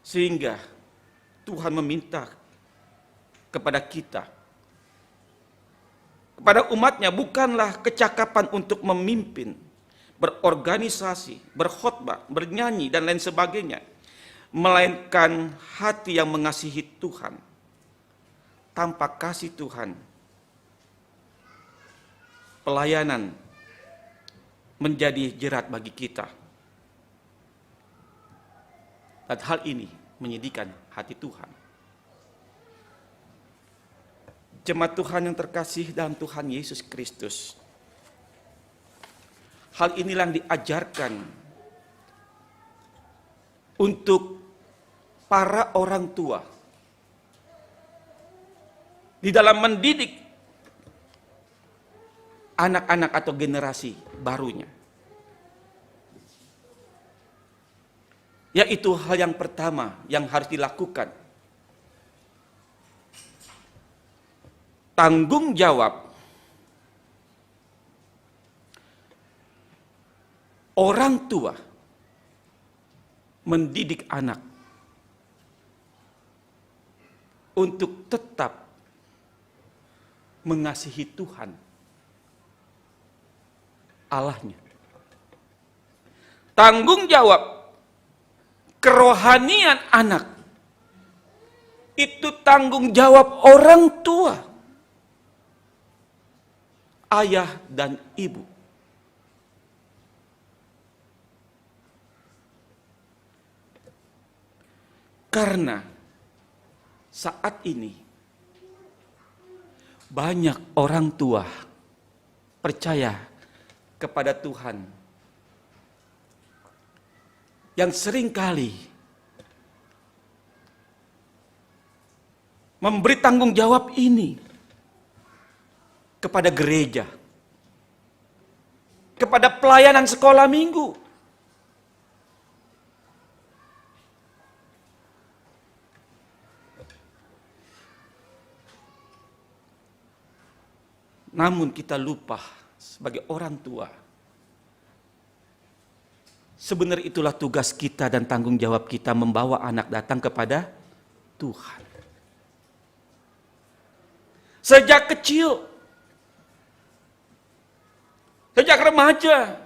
Sehingga Tuhan meminta kepada kita, kepada umatnya, bukanlah kecakapan untuk memimpin, berorganisasi, berkhotbah, bernyanyi, dan lain sebagainya. Melainkan hati yang mengasihi Tuhan. Tanpa kasih Tuhan, pelayanan menjadi jerat bagi kita. Dan hal ini menyedihkan hati Tuhan. Jemaat Tuhan yang terkasih dalam Tuhan Yesus Kristus, hal inilah yang diajarkan untuk para orang tua di dalam mendidik anak-anak atau generasi barunya. Yaitu hal yang pertama yang harus dilakukan. Tanggung jawab orang tua mendidik anak untuk tetap mengasihi Tuhan Allahnya. Tanggung jawab kerohanian anak itu tanggung jawab orang tua, ayah dan ibu. Karena saat ini banyak orang tua percaya kepada Tuhan yang seringkali memberi tanggung jawab ini kepada gereja, kepada pelayanan sekolah minggu. Namun kita lupa sebagai orang tua, sebenarnya itulah tugas kita dan tanggung jawab kita membawa anak datang kepada Tuhan. Sejak kecil, sejak remaja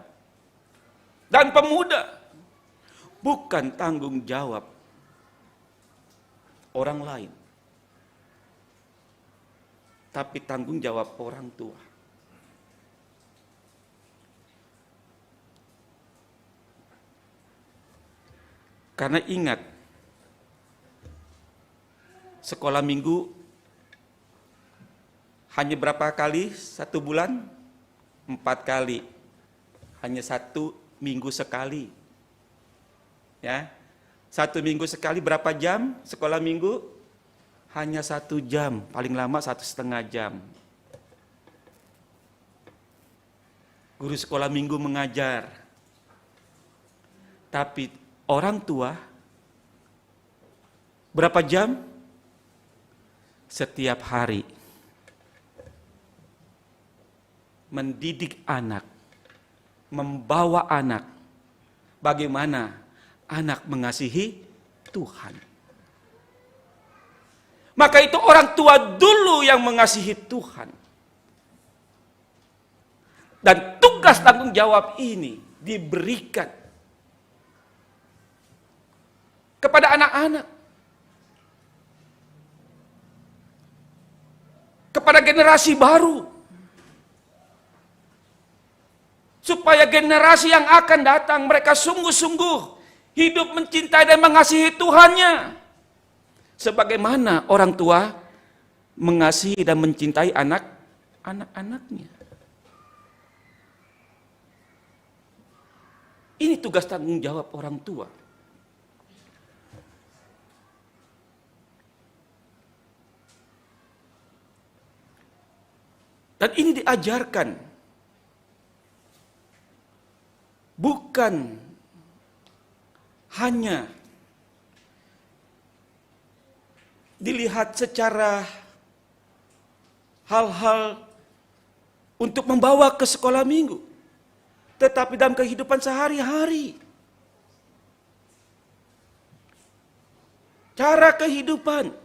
dan pemuda, bukan tanggung jawab orang lain, tapi tanggung jawab orang tua. Karena ingat, sekolah minggu hanya berapa kali satu bulan? 4 kali. Hanya 1 minggu sekali. Ya, 1 minggu sekali berapa jam sekolah minggu? Hanya 1 jam, paling lama 1,5 jam. Guru sekolah minggu mengajar. Tapi orang tua berapa jam? Setiap hari. Mendidik anak, membawa anak. Bagaimana anak mengasihi Tuhan. Maka itu orang tua dulu yang mengasihi Tuhan. Dan tugas tanggung jawab ini diberikan kepada anak-anak. Kepada generasi baru. Supaya generasi yang akan datang mereka sungguh-sungguh hidup mencintai dan mengasihi Tuhannya. Sebagaimana orang tua mengasihi dan mencintai anak-anaknya. Ini tugas tanggung jawab orang tua. Dan ini diajarkan bukan hanya dilihat secara hal-hal untuk membawa ke sekolah minggu, tetapi dalam kehidupan sehari-hari. Cara kehidupan.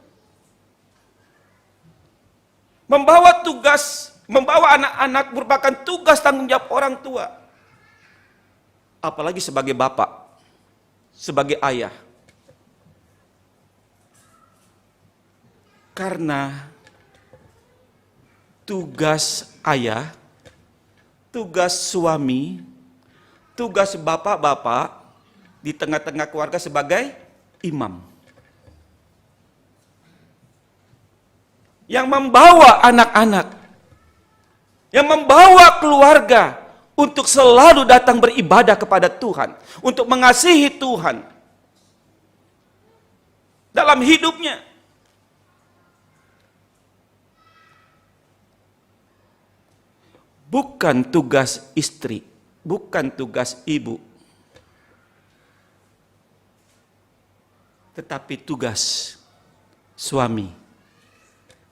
Membawa anak-anak merupakan tugas tanggung jawab orang tua. Apalagi sebagai bapak, sebagai ayah. Karena tugas ayah, tugas suami, tugas bapak-bapak di tengah-tengah keluarga sebagai imam. Yang membawa anak-anak, yang membawa keluarga untuk selalu datang beribadah kepada Tuhan, untuk mengasihi Tuhan dalam hidupnya. Bukan tugas istri, bukan tugas ibu tetapi tugas suami,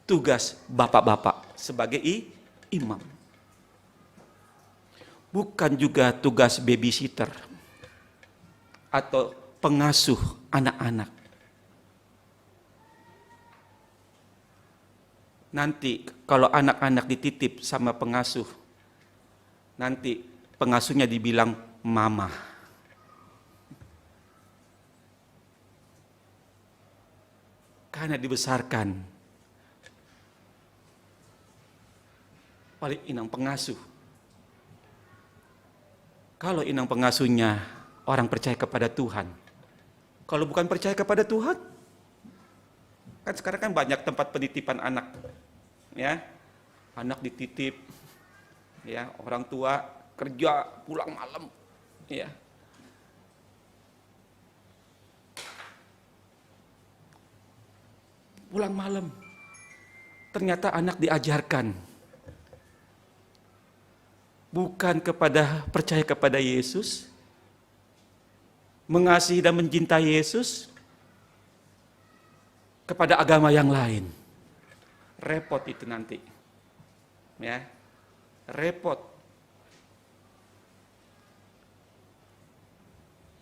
tugas bapak-bapak sebagai imam. Bukan juga tugas babysitter atau pengasuh anak-anak. Nanti kalau anak-anak dititip sama pengasuh, nanti pengasuhnya dibilang mama. Karena dibesarkan oleh inang pengasuh. Kalau inang pengasuhnya orang percaya kepada Tuhan, kalau bukan percaya kepada Tuhan, kan sekarang kan banyak tempat penitipan anak, ya, anak dititip, ya, orang tua kerja pulang malam, ya. Pulang malam, ternyata anak diajarkan bukan percaya kepada Yesus, mengasihi dan mencintai Yesus, kepada agama yang lain. Repot itu nanti, ya, repot.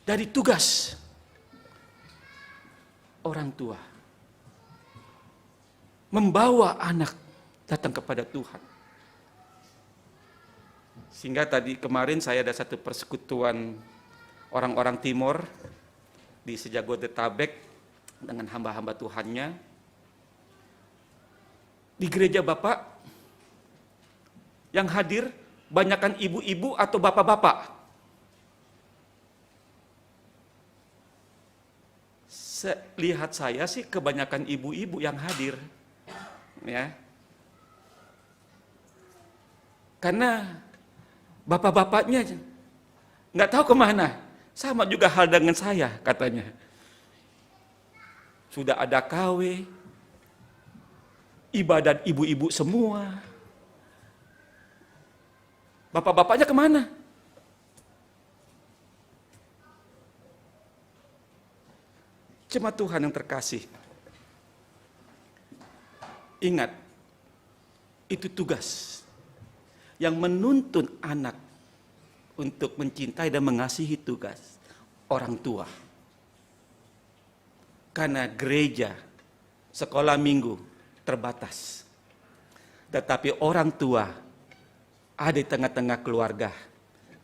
Dari tugas orang tua membawa anak datang kepada Tuhan. Sehingga tadi kemarin saya ada satu persekutuan orang-orang Timur di Sejagodetabek dengan hamba-hamba Tuhannya. Di gereja Bapak yang hadir banyakkan ibu-ibu atau bapak-bapak. Lihat saya sih kebanyakan ibu-ibu yang hadir. Ya, karena bapak-bapaknya nggak tahu kemana, sama juga hal dengan saya katanya. Sudah ada KW, ibadat ibu-ibu semua, bapak-bapaknya kemana? Jemaat Tuhan yang terkasih, ingat, itu tugas yang menuntun anak untuk mencintai dan mengasihi tugas orang tua. Karena gereja, sekolah minggu terbatas. Tetapi orang tua ada di tengah-tengah keluarga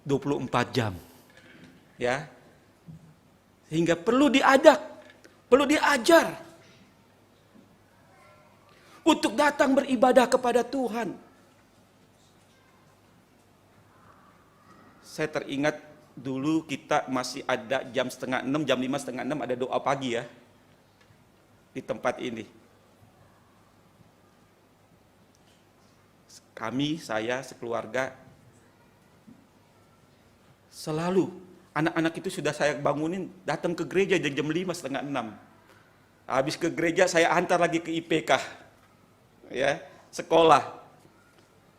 24 jam. Ya. Sehingga perlu diadak, perlu diajar untuk datang beribadah kepada Tuhan. Saya teringat dulu kita masih ada jam 5:30, jam 5:30 ada doa pagi ya di tempat ini. Kami, saya, sekeluarga selalu anak-anak itu sudah saya bangunin datang ke gereja jam 5:30. Habis ke gereja saya antar lagi ke IPK. Ya, sekolah.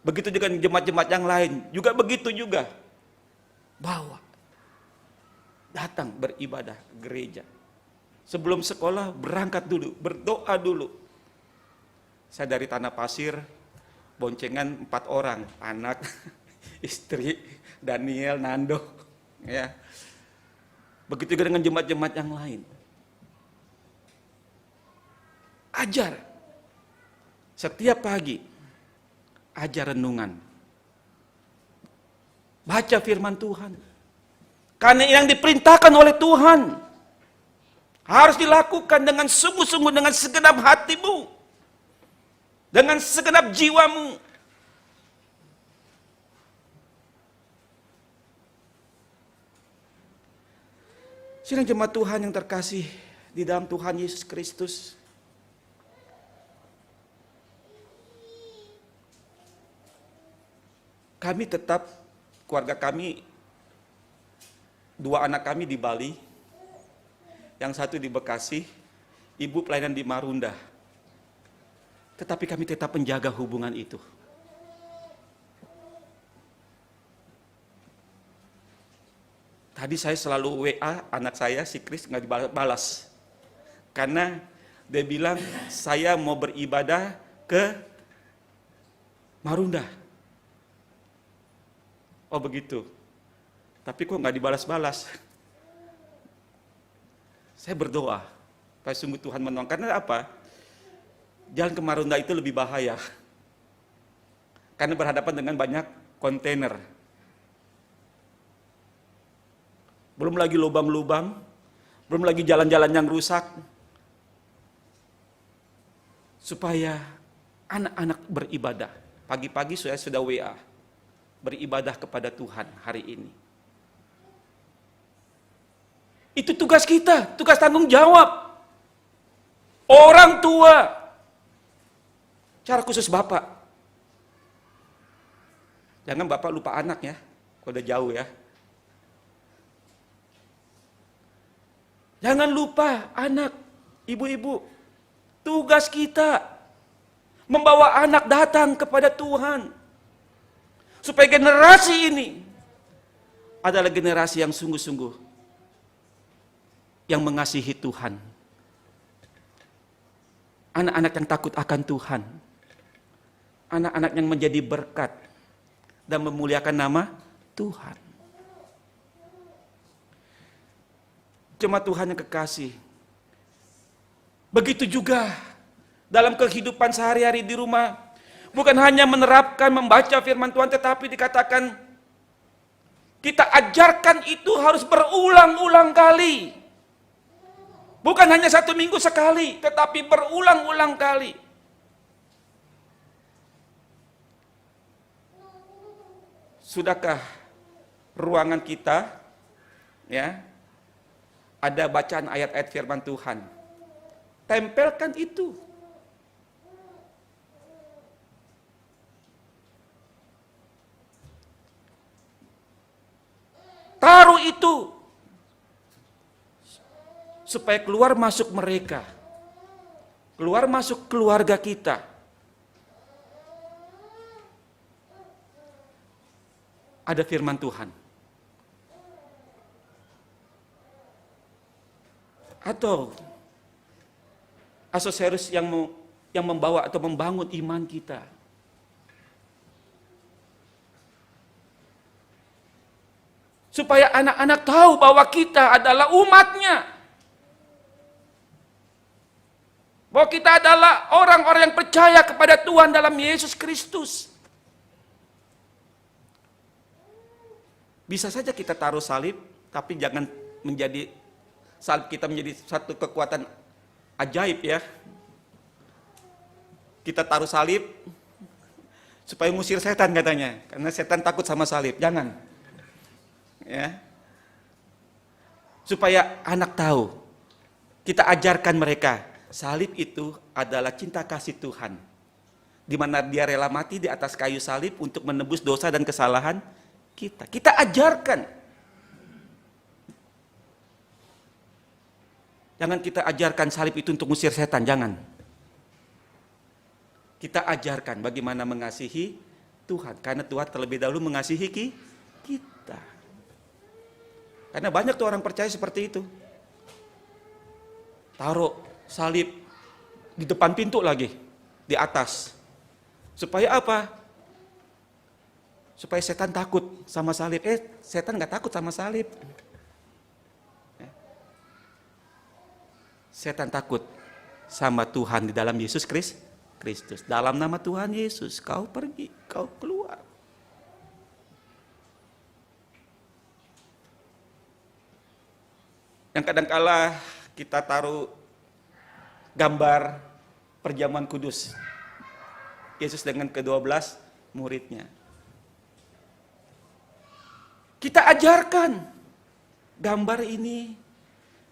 Begitu juga jemaat-jemaat yang lain, juga begitu juga. Bawa. Datang beribadah ke gereja. Sebelum sekolah berangkat dulu, berdoa dulu. Saya dari Tanah Pasir, boncengan 4 orang, anak, istri, Daniel, Nando, ya. Begitu juga dengan jemaat-jemaat yang lain. Ajar. Setiap pagi, ajar renungan. Baca firman Tuhan. Karena yang diperintahkan oleh Tuhan harus dilakukan dengan sungguh-sungguh, dengan segenap hatimu, dengan segenap jiwamu. Sidang jemaat Tuhan yang terkasih di dalam Tuhan Yesus Kristus, kami tetap, keluarga kami, 2 anak kami di Bali, yang satu di Bekasi, ibu pelayanan di Marunda. Tetapi kami tetap menjaga hubungan itu. Tadi saya selalu WA anak saya, si Kris, nggak dibalas. Karena dia bilang, saya mau beribadah ke Marunda. Oh begitu. Tapi kok nggak dibalas-balas? Saya berdoa, supaya sungguh Tuhan menolong. Karena apa? Jalan ke Marunda itu lebih bahaya. Karena berhadapan dengan banyak kontainer. Belum lagi lubang-lubang, belum lagi jalan-jalan yang rusak. Supaya anak-anak beribadah. Pagi-pagi saya sudah WA, beribadah kepada Tuhan hari ini. Itu tugas kita, tugas tanggung jawab. Orang tua, cara khusus bapak. Jangan bapak lupa anak ya, kalau udah jauh ya. Jangan lupa anak, ibu-ibu. Tugas kita membawa anak datang kepada Tuhan. Supaya generasi ini adalah generasi yang sungguh-sungguh yang mengasihi Tuhan. Anak-anak yang takut akan Tuhan. Anak-anak yang menjadi berkat dan memuliakan nama Tuhan. Jemaat Tuhan yang kekasih, begitu juga dalam kehidupan sehari-hari di rumah, bukan hanya menerapkan membaca firman Tuhan, tetapi dikatakan kita ajarkan itu harus berulang-ulang kali. Bukan hanya 1 minggu sekali, tetapi berulang-ulang kali. Sudahkah ruangan kita ya ada bacaan ayat-ayat firman Tuhan? Tempelkan itu. Taruh itu. Supaya keluar masuk mereka. Keluar masuk keluarga kita. Ada firman Tuhan. Atau aksesoris yang membawa atau membangun iman kita. Supaya anak-anak tahu bahwa kita adalah umatnya. Bahwa kita adalah orang-orang yang percaya kepada Tuhan dalam Yesus Kristus. Bisa saja kita taruh salib, tapi jangan menjadi salib kita menjadi satu kekuatan ajaib ya. Kita taruh salib supaya ngusir setan katanya, karena setan takut sama salib. Jangan. Ya. Supaya anak tahu, kita ajarkan mereka, salib itu adalah cinta kasih Tuhan. Di mana dia rela mati di atas kayu salib untuk menebus dosa dan kesalahan kita. Kita ajarkan. Jangan kita ajarkan salib itu untuk mengusir setan, jangan. Kita ajarkan bagaimana mengasihi Tuhan, karena Tuhan terlebih dahulu mengasihi kita. Karena banyak tuh orang percaya seperti itu. Taruh salib di depan pintu lagi, di atas. Supaya apa? Supaya setan takut sama salib. Setan gak takut sama salib. Setan takut sama Tuhan di dalam Yesus Kristus. Dalam nama Tuhan Yesus, kau pergi, kau keluar. Yang kadangkala kita taruh gambar perjamuan kudus. Yesus dengan ke-12 muridnya. Kita ajarkan gambar ini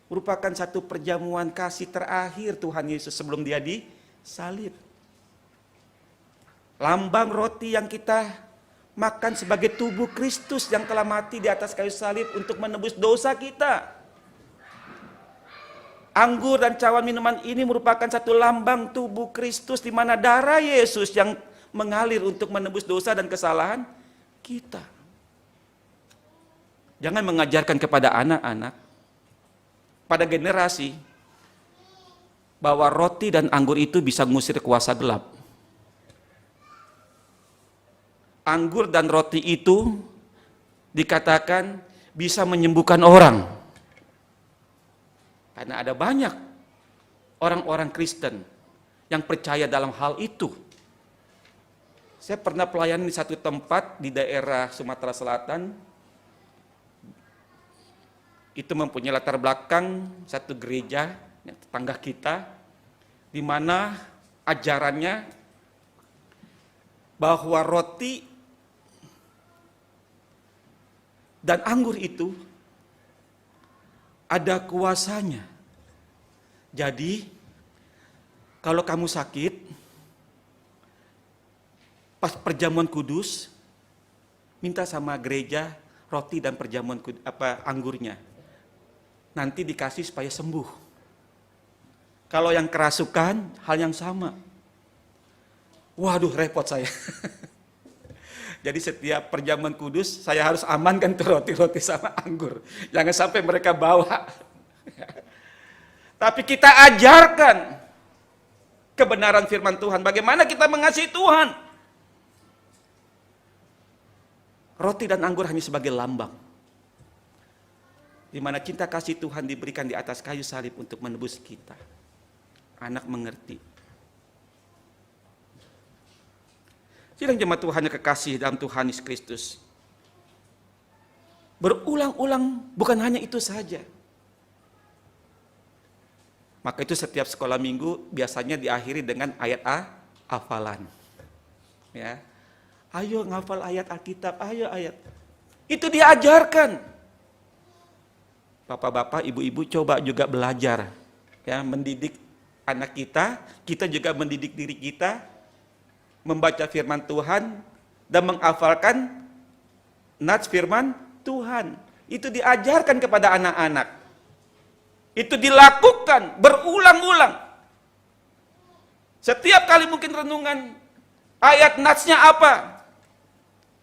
merupakan satu perjamuan kasih terakhir Tuhan Yesus sebelum dia disalib. Lambang roti yang kita makan sebagai tubuh Kristus yang telah mati di atas kayu salib untuk menebus dosa kita. Anggur dan cawan minuman ini merupakan satu lambang tubuh Kristus di mana darah Yesus yang mengalir untuk menebus dosa dan kesalahan kita. Jangan mengajarkan kepada anak-anak, pada generasi, bahwa roti dan anggur itu bisa mengusir kuasa gelap. Anggur dan roti itu dikatakan bisa menyembuhkan orang. Karena ada banyak orang-orang Kristen yang percaya dalam hal itu. Saya pernah pelayanan di satu tempat di daerah Sumatera Selatan. Itu mempunyai latar belakang satu gereja tetangga kita, di mana ajarannya bahwa roti dan anggur itu ada kuasanya. Jadi, kalau kamu sakit, pas perjamuan kudus, minta sama gereja roti dan perjamuan anggurnya. Nanti dikasih supaya sembuh. Kalau yang kerasukan, hal yang sama. Waduh, repot saya. Jadi setiap perjamuan kudus, saya harus amankan tuh roti-roti sama anggur. Jangan sampai mereka bawa. Tapi kita ajarkan kebenaran firman Tuhan. Bagaimana kita mengasihi Tuhan. Roti dan anggur hanya sebagai lambang. Di mana cinta kasih Tuhan diberikan di atas kayu salib untuk menebus kita. Anak mengerti. Sidang jemaat Tuhan yang kekasih dalam Tuhan Yesus Kristus. Berulang-ulang bukan hanya itu saja. Maka itu setiap sekolah minggu biasanya diakhiri dengan ayat hafalan. Ya. Ayo ngafal ayat Alkitab, ayo ayat. Itu diajarkan. Bapak-bapak, ibu-ibu coba juga belajar. Ya, mendidik anak kita juga mendidik diri kita, membaca firman Tuhan, dan menghafalkan nats firman Tuhan. Itu diajarkan kepada anak-anak. Itu dilakukan berulang-ulang. Setiap kali mungkin renungan, ayat natsnya apa?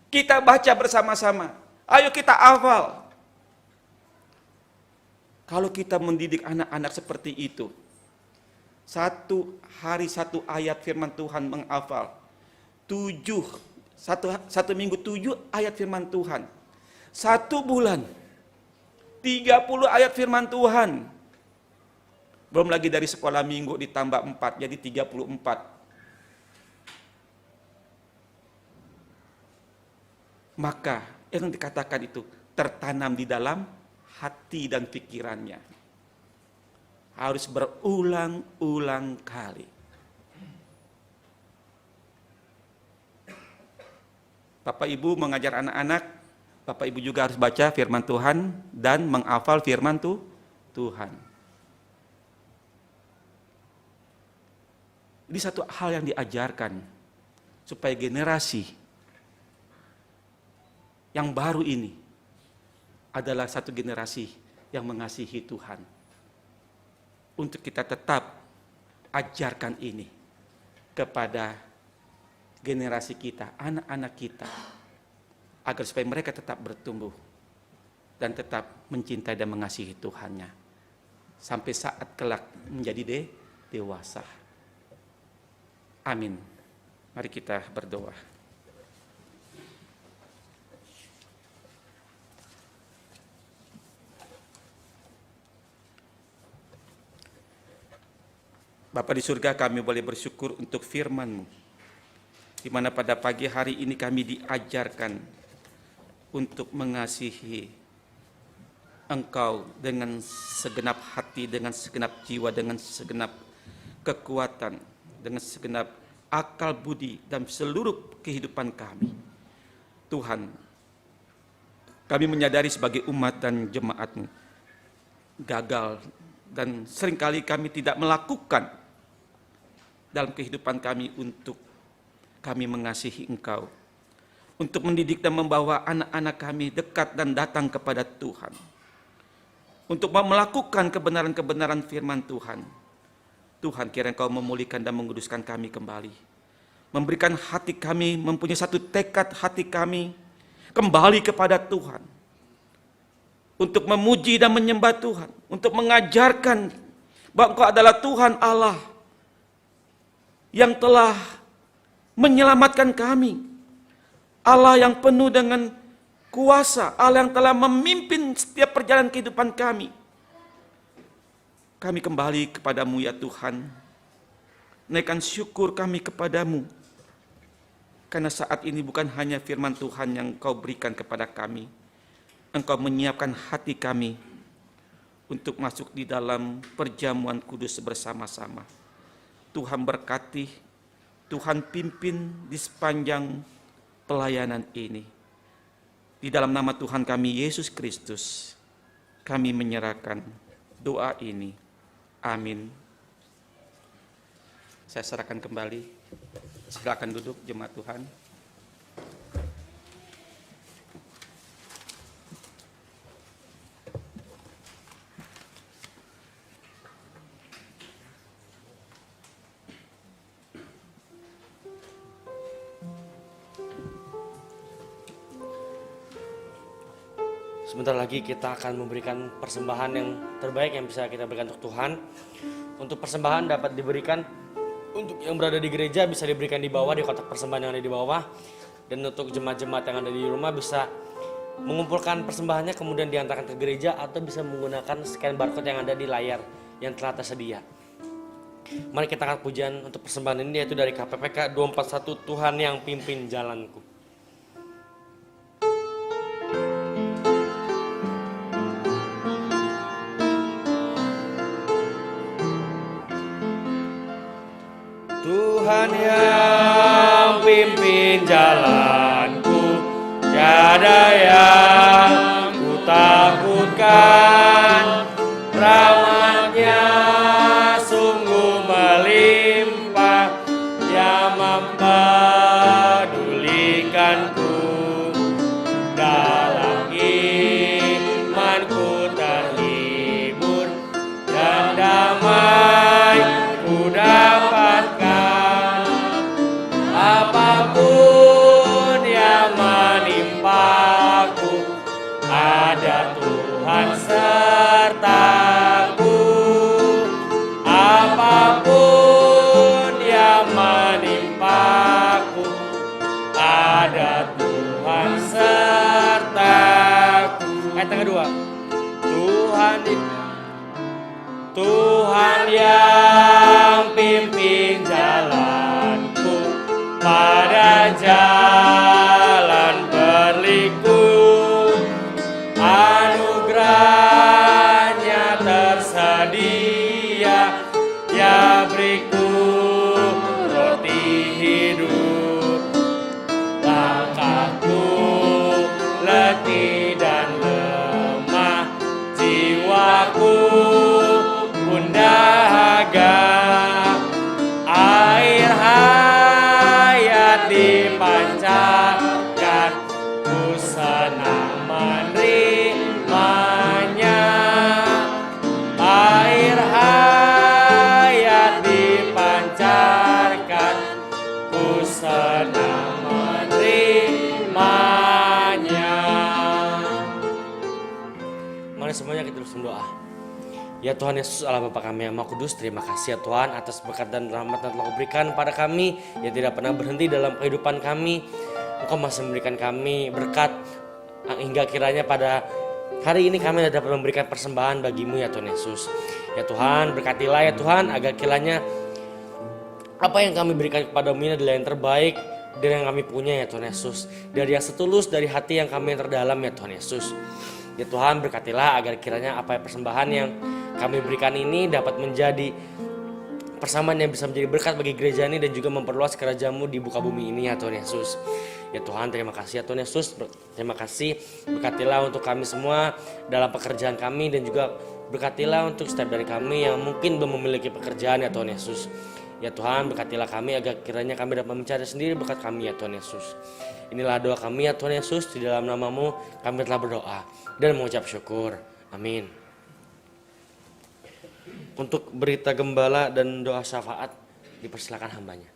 Kita baca bersama-sama. Ayo kita hafal. Kalau kita mendidik anak-anak seperti itu, satu hari satu ayat firman Tuhan menghafal, satu minggu 7 ayat firman Tuhan, 1 bulan 30 ayat firman Tuhan, belum lagi dari sekolah minggu ditambah 4, jadi 34. Maka yang dikatakan itu tertanam di dalam hati dan pikirannya. Harus berulang-ulang kali. Bapak Ibu mengajar anak-anak, Bapak Ibu juga harus baca firman Tuhan dan menghafal firman Tuhan. Ini satu hal yang diajarkan supaya generasi yang baru ini adalah satu generasi yang mengasihi Tuhan. Untuk kita tetap ajarkan ini kepada generasi kita, anak-anak kita, agar supaya mereka tetap bertumbuh dan tetap mencintai dan mengasihi Tuhannya sampai saat kelak menjadi dewasa. Amin. Mari kita berdoa. Bapa di surga, kami boleh bersyukur untuk firman-Mu, di mana pada pagi hari ini kami diajarkan untuk mengasihi Engkau dengan segenap hati, dengan segenap jiwa, dengan segenap kekuatan, dengan segenap akal budi dan seluruh kehidupan kami. Tuhan, kami menyadari sebagai umat dan jemaat-Mu gagal dan seringkali kami tidak melakukan dalam kehidupan kami untuk kami mengasihi Engkau, untuk mendidik dan membawa anak-anak kami dekat dan datang kepada Tuhan, untuk melakukan kebenaran-kebenaran firman Tuhan. Tuhan, kiranya Engkau memulihkan dan menguduskan kami kembali, memberikan hati kami, mempunyai satu tekad hati kami kembali kepada Tuhan, untuk memuji dan menyembah Tuhan, untuk mengajarkan bahwa Engkau adalah Tuhan Allah yang telah menyelamatkan kami. Allah yang penuh dengan kuasa, Allah yang telah memimpin setiap perjalanan kehidupan kami. Kami kembali kepadamu ya Tuhan. Naikkan syukur kami kepadamu. Karena saat ini bukan hanya firman Tuhan yang Engkau berikan kepada kami. Engkau menyiapkan hati kami untuk masuk di dalam perjamuan kudus bersama-sama. Tuhan berkati, Tuhan pimpin di sepanjang pelayanan ini. Di dalam nama Tuhan kami Yesus Kristus, kami menyerahkan doa ini. Amin. Saya serahkan kembali. Silakan duduk jemaat Tuhan. Sebentar lagi kita akan memberikan persembahan yang terbaik yang bisa kita berikan untuk Tuhan. Untuk persembahan dapat diberikan, untuk yang berada di gereja bisa diberikan di bawah, di kotak persembahan yang ada di bawah. Dan untuk jemaat-jemaat yang ada di rumah bisa mengumpulkan persembahannya kemudian diantarkan ke gereja, atau bisa menggunakan scan barcode yang ada di layar yang telah tersedia. Mari kita angkat pujian untuk persembahan ini, yaitu dari KPPK 241, Tuhan yang pimpin jalanku. Tuhan yang pimpin jalanku, tiada yang ku takutkan. Rahmat-Nya sungguh melimpah, Dia mempedulikanku. Dalam imanku terhibur dan damai ku dapatkan. Apapun yang menimpaku, ada Tuhan sertaku. Apapun yang menimpaku, ada Tuhan sertaku. Ayat yang kedua. Tuhan yang pimpin jalanku, pada jalan berliku. Anugerah-Nya tersedia, Dia beriku roti hidup. Langkahku letih dan lemah, jiwaku pun dahaga. Air hayat dipancarkan, ku senang menerimanya. Air hayat dipancarkan, ku senang menerimanya. Mari semuanya kita terus berdoa. Ya Tuhan Yesus Allah Bapa kami yang Maha Kudus, terima kasih ya Tuhan atas berkat dan rahmat yang telah Kau berikan pada kami yang tidak pernah berhenti dalam kehidupan kami. Engkau masih memberikan kami berkat hingga kiranya pada hari ini kami dapat memberikan persembahan bagimu ya Tuhan Yesus. Ya Tuhan, berkatilah ya Tuhan agar kiranya apa yang kami berikan kepadamu ini adalah yang terbaik dari yang kami punya ya Tuhan Yesus. Dari yang setulus, dari hati yang kami yang terdalam ya Tuhan Yesus. Ya Tuhan, berkatilah agar kiranya apa persembahan yang kami berikan ini dapat menjadi persamaan yang bisa menjadi berkat bagi gereja ini dan juga memperluas kerajaan-Mu di muka bumi ini ya Tuhan Yesus. Ya Tuhan, terima kasih ya Tuhan Yesus. Terima kasih, berkatilah untuk kami semua dalam pekerjaan kami, dan juga berkatilah untuk setiap dari kami yang mungkin belum memiliki pekerjaan ya Tuhan Yesus. Ya Tuhan, berkatilah kami agar kiranya kami dapat mencari sendiri berkat kami ya Tuhan Yesus. Inilah doa kami ya Tuhan Yesus, di dalam nama-Mu kami telah berdoa dan mengucap syukur. Amin. Untuk berita gembala dan doa syafaat, dipersilakan hambanya.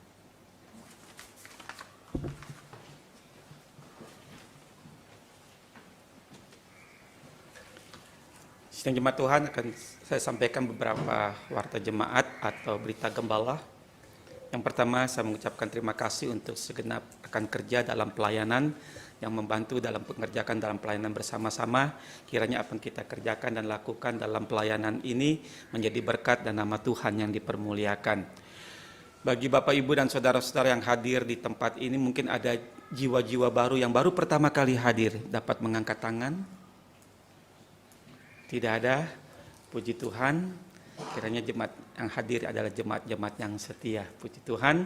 Sidang jemaat Tuhan, akan saya sampaikan beberapa warta jemaat atau berita gembala. Yang pertama, saya mengucapkan terima kasih untuk segenap rekan kerja dalam pelayanan yang membantu dalam mengerjakan dalam pelayanan bersama-sama. Kiranya apa yang kita kerjakan dan lakukan dalam pelayanan ini menjadi berkat dan nama Tuhan yang dipermuliakan. Bagi Bapak, Ibu, dan saudara-saudara yang hadir di tempat ini, mungkin ada jiwa-jiwa baru yang baru pertama kali hadir. Dapat mengangkat tangan? Tidak ada. Puji Tuhan. Kiranya jemaat yang hadir adalah jemaat-jemaat yang setia. Puji Tuhan.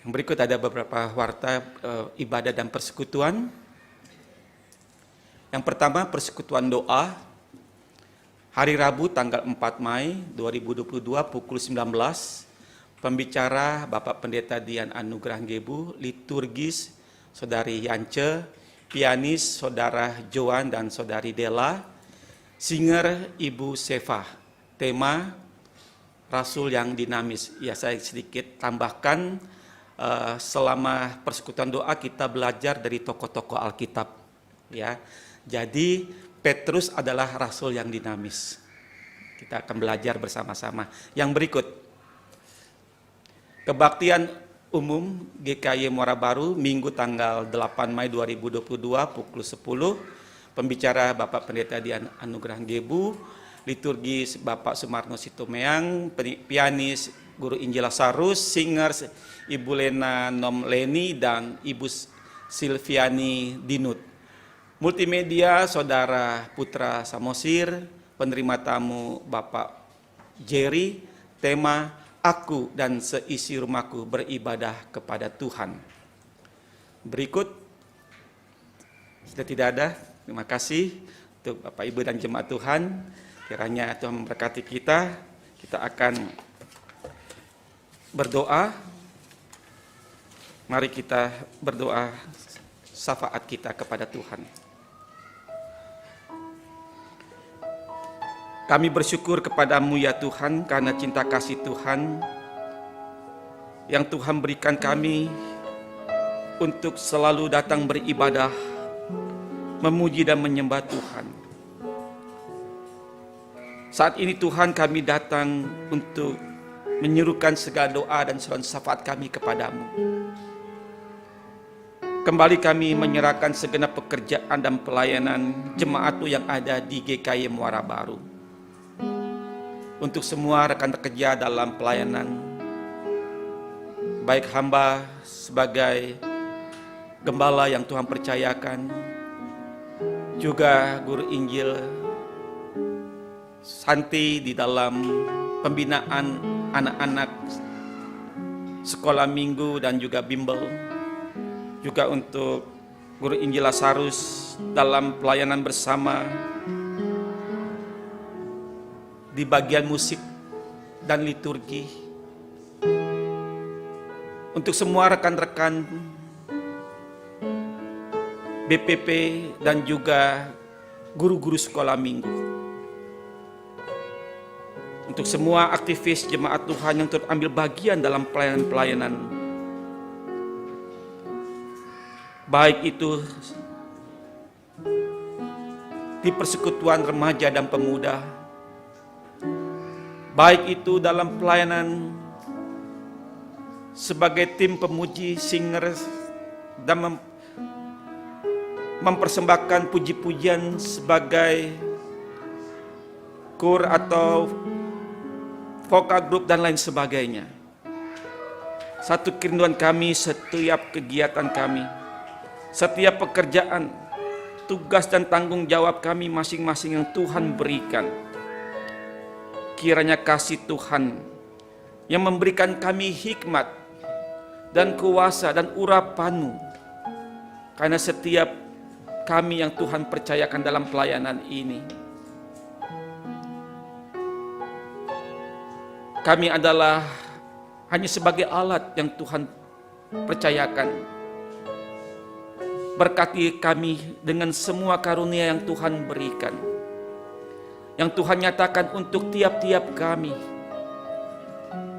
Yang berikut ada beberapa warta ibadah dan persekutuan. Yang pertama, persekutuan doa. Hari Rabu tanggal 4 Mei 2022 pukul 19. Pembicara Bapak Pendeta Dian Anugrah Gebu, liturgis Saudari Yance, pianis Saudara Joan dan Saudari Della, singer Ibu Seva. Tema Rasul yang dinamis. Ya, saya sedikit tambahkan, selama persekutuan doa kita belajar dari tokoh-tokoh Alkitab. Ya, jadi Petrus adalah rasul yang dinamis. Kita akan belajar bersama-sama. Yang berikut, kebaktian umum GKY Muara Baru Minggu tanggal 8 Mei 2022 pukul 10. Pembicara Bapak Pendeta Dian Anugrah Gebu, liturgis Bapak Sumarno Situmeang, pianis Guru Injil Lazarus, singers Ibu Lena Nomleni dan Ibu Silviani Dinut. Multimedia Saudara Putra Samosir, penerima tamu Bapak Jerry, tema Aku dan seisi rumahku beribadah kepada Tuhan. Berikut, sudah tidak ada. Terima kasih untuk Bapak, Ibu, dan jemaat Tuhan. Kiranya Tuhan memberkati kita. Kita akan berdoa. Mari kita berdoa syafaat kita kepada Tuhan. Kami bersyukur kepadamu ya Tuhan, karena cinta kasih Tuhan yang Tuhan berikan kami untuk selalu datang beribadah, memuji dan menyembah Tuhan. Saat ini Tuhan, kami datang untuk menyerukan segala doa dan seruan syafaat kami kepadamu. Kembali kami menyerahkan segenap pekerjaan dan pelayanan jemaat-Mu yang ada di GKY Muara Baru. Untuk semua rekan kerja dalam pelayanan, baik hamba sebagai gembala yang Tuhan percayakan, juga guru Injil Santi di dalam pembinaan anak-anak sekolah minggu dan juga bimbel, juga untuk guru Injil Lazarus dalam pelayanan bersama di bagian musik dan liturgi, untuk semua rekan-rekan BPP dan juga guru-guru sekolah minggu, untuk semua aktivis jemaat Tuhan yang turut ambil bagian dalam pelayanan-pelayanan, baik itu di persekutuan remaja dan pemuda, baik itu dalam pelayanan sebagai tim pemuji, singers, dan mempersembahkan puji-pujian sebagai kur atau vokal grup dan lain sebagainya. Satu kerinduan kami, setiap kegiatan kami, setiap pekerjaan, tugas dan tanggung jawab kami masing-masing yang Tuhan berikan, kiranya kasih Tuhan yang memberikan kami hikmat dan kuasa dan urapan-Mu, karena setiap kami yang Tuhan percayakan dalam pelayanan ini, kami adalah hanya sebagai alat yang Tuhan percayakan. Berkati kami dengan semua karunia yang Tuhan berikan, yang Tuhan nyatakan untuk tiap-tiap kami,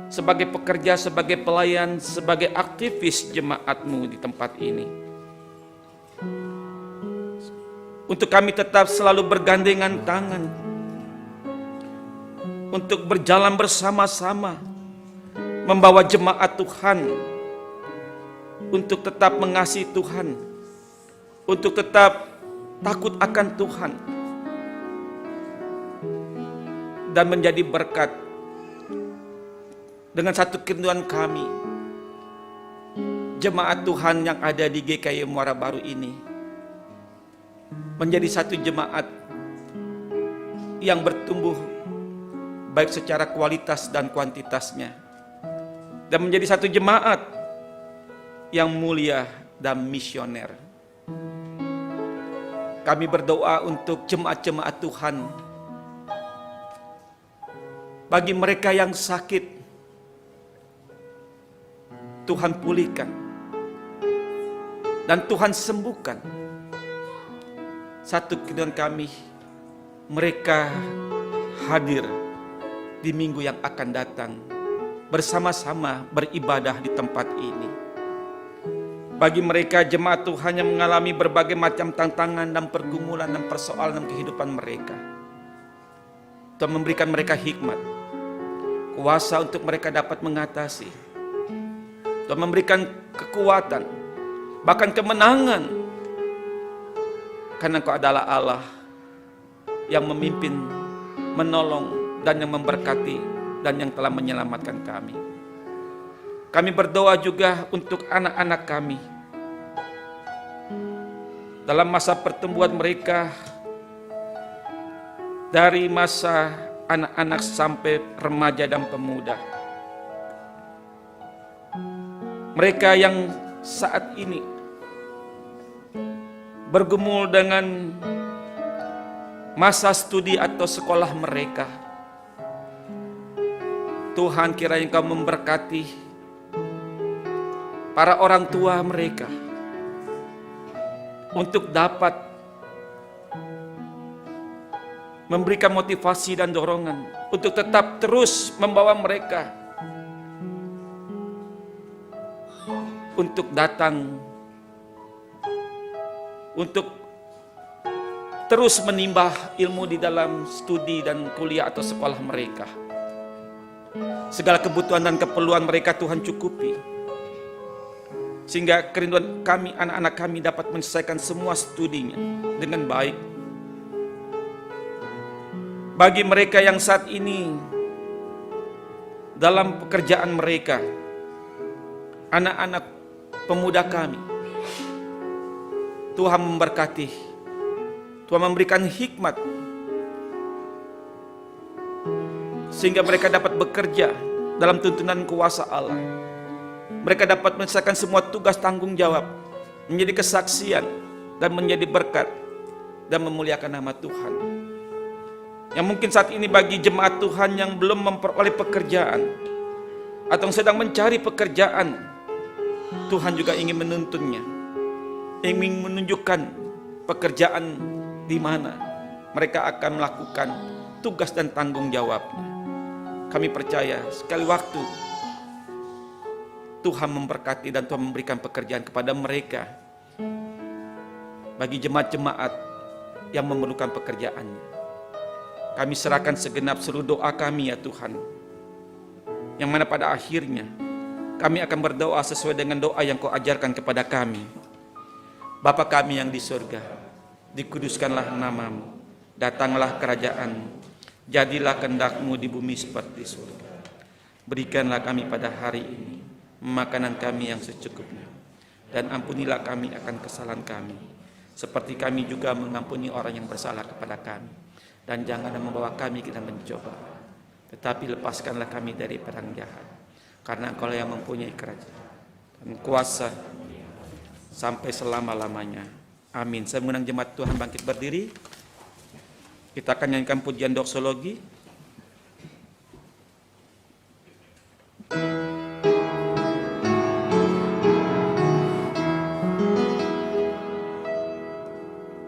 sebagai pekerja, sebagai pelayan, sebagai aktivis jemaat-Mu di tempat ini. Untuk kami tetap selalu bergandengan tangan untuk berjalan bersama-sama, membawa jemaat Tuhan untuk tetap mengasihi Tuhan, untuk tetap takut akan Tuhan, dan menjadi berkat. Dengan satu kerinduan kami, jemaat Tuhan yang ada di GKI Muara Baru ini menjadi satu jemaat yang bertumbuh baik secara kualitas dan kuantitasnya, dan menjadi satu jemaat yang mulia dan misioner. Kami berdoa untuk jemaat-jemaat Tuhan, bagi mereka yang sakit, Tuhan pulihkan dan Tuhan sembuhkan. Satu keinginan kami, mereka hadir di minggu yang akan datang, bersama-sama beribadah di tempat ini. Bagi mereka jemaat Tuhan yang mengalami berbagai macam tantangan dan pergumulan dan persoalan dalam kehidupan mereka, Tuhan memberikan mereka hikmat, kuasa untuk mereka dapat mengatasi. Tuhan memberikan kekuatan, bahkan kemenangan, karena Engkau adalah Allah yang memimpin, menolong, dan yang memberkati, dan yang telah menyelamatkan kami. Kami berdoa juga untuk anak-anak kami dalam masa pertumbuhan mereka, dari masa anak-anak sampai remaja dan pemuda. Mereka yang saat ini bergumul dengan masa studi atau sekolah mereka, Tuhan kiranya Engkau memberkati para orang tua mereka untuk dapat memberikan motivasi dan dorongan untuk tetap terus membawa mereka untuk datang, untuk terus menimba ilmu di dalam studi dan kuliah atau sekolah mereka. Segala kebutuhan dan keperluan mereka Tuhan cukupi, sehingga kerinduan kami, anak-anak kami dapat menyelesaikan semua studinya dengan baik. Bagi mereka yang saat ini dalam pekerjaan mereka, anak-anak pemuda kami, Tuhan memberkati, Tuhan memberikan hikmat, sehingga mereka dapat bekerja dalam tuntunan kuasa Allah. Mereka dapat menyelesaikan semua tugas tanggung jawab, menjadi kesaksian, dan menjadi berkat, dan memuliakan nama Tuhan. Yang mungkin saat ini bagi jemaat Tuhan yang belum memperoleh pekerjaan, atau yang sedang mencari pekerjaan, Tuhan juga ingin menuntunnya, ingin menunjukkan pekerjaan di mana mereka akan melakukan tugas dan tanggung jawabnya. Kami percaya sekali waktu Tuhan memberkati dan Tuhan memberikan pekerjaan kepada mereka. Bagi jemaat-jemaat yang memerlukan pekerjaannya, kami serahkan segenap seluruh doa kami ya Tuhan, yang mana pada akhirnya kami akan berdoa sesuai dengan doa yang Kau ajarkan kepada kami. Bapa kami yang di surga, dikuduskanlah namamu, datanglah kerajaan-Mu, jadilah kehendak-Mu di bumi seperti surga. Berikanlah kami pada hari ini makanan kami yang secukupnya, dan ampunilah kami akan kesalahan kami, seperti kami juga mengampuni orang yang bersalah kepada kami. Dan janganlah membawa kami ke dalam mencoba, tetapi lepaskanlah kami dari perang jahat. Karena Engkau yang mempunyai kerajaan dan kuasa sampai selama-lamanya. Amin. Saya mengundang jemaat Tuhan bangkit berdiri. Kita akan nyanyikan pujian doksologi.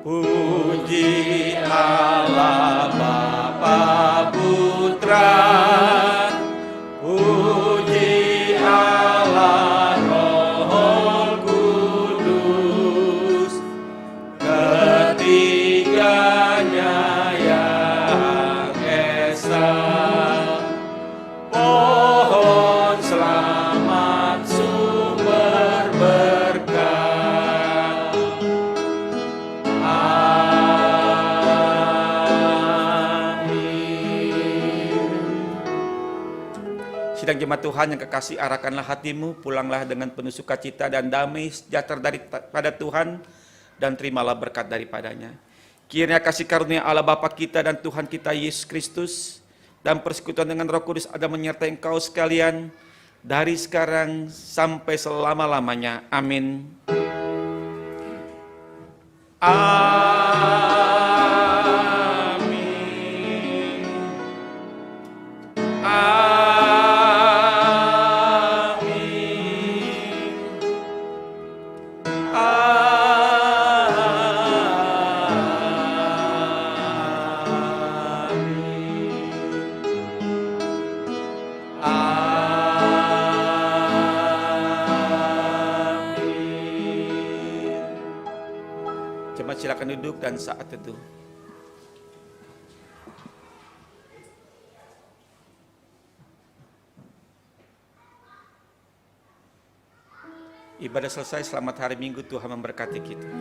Puji Allah Bapa Putra, puji Allah Roh Kudus, ketiganya yang Sekarang jemaat Tuhan yang kekasih, arahkanlah hatimu, pulanglah dengan penuh sukacita dan damai sejahtera daripada Tuhan, dan terimalah berkat daripadanya. Kiranya kasih karunia Allah Bapa kita dan Tuhan kita Yesus Kristus, dan persekutuan dengan Roh Kudus ada menyertai engkau sekalian, dari sekarang sampai selama-lamanya. Amin. Amin. Jemaat silakan duduk dan saat teduh. Ibadah selesai, selamat hari Minggu, Tuhan memberkati kita.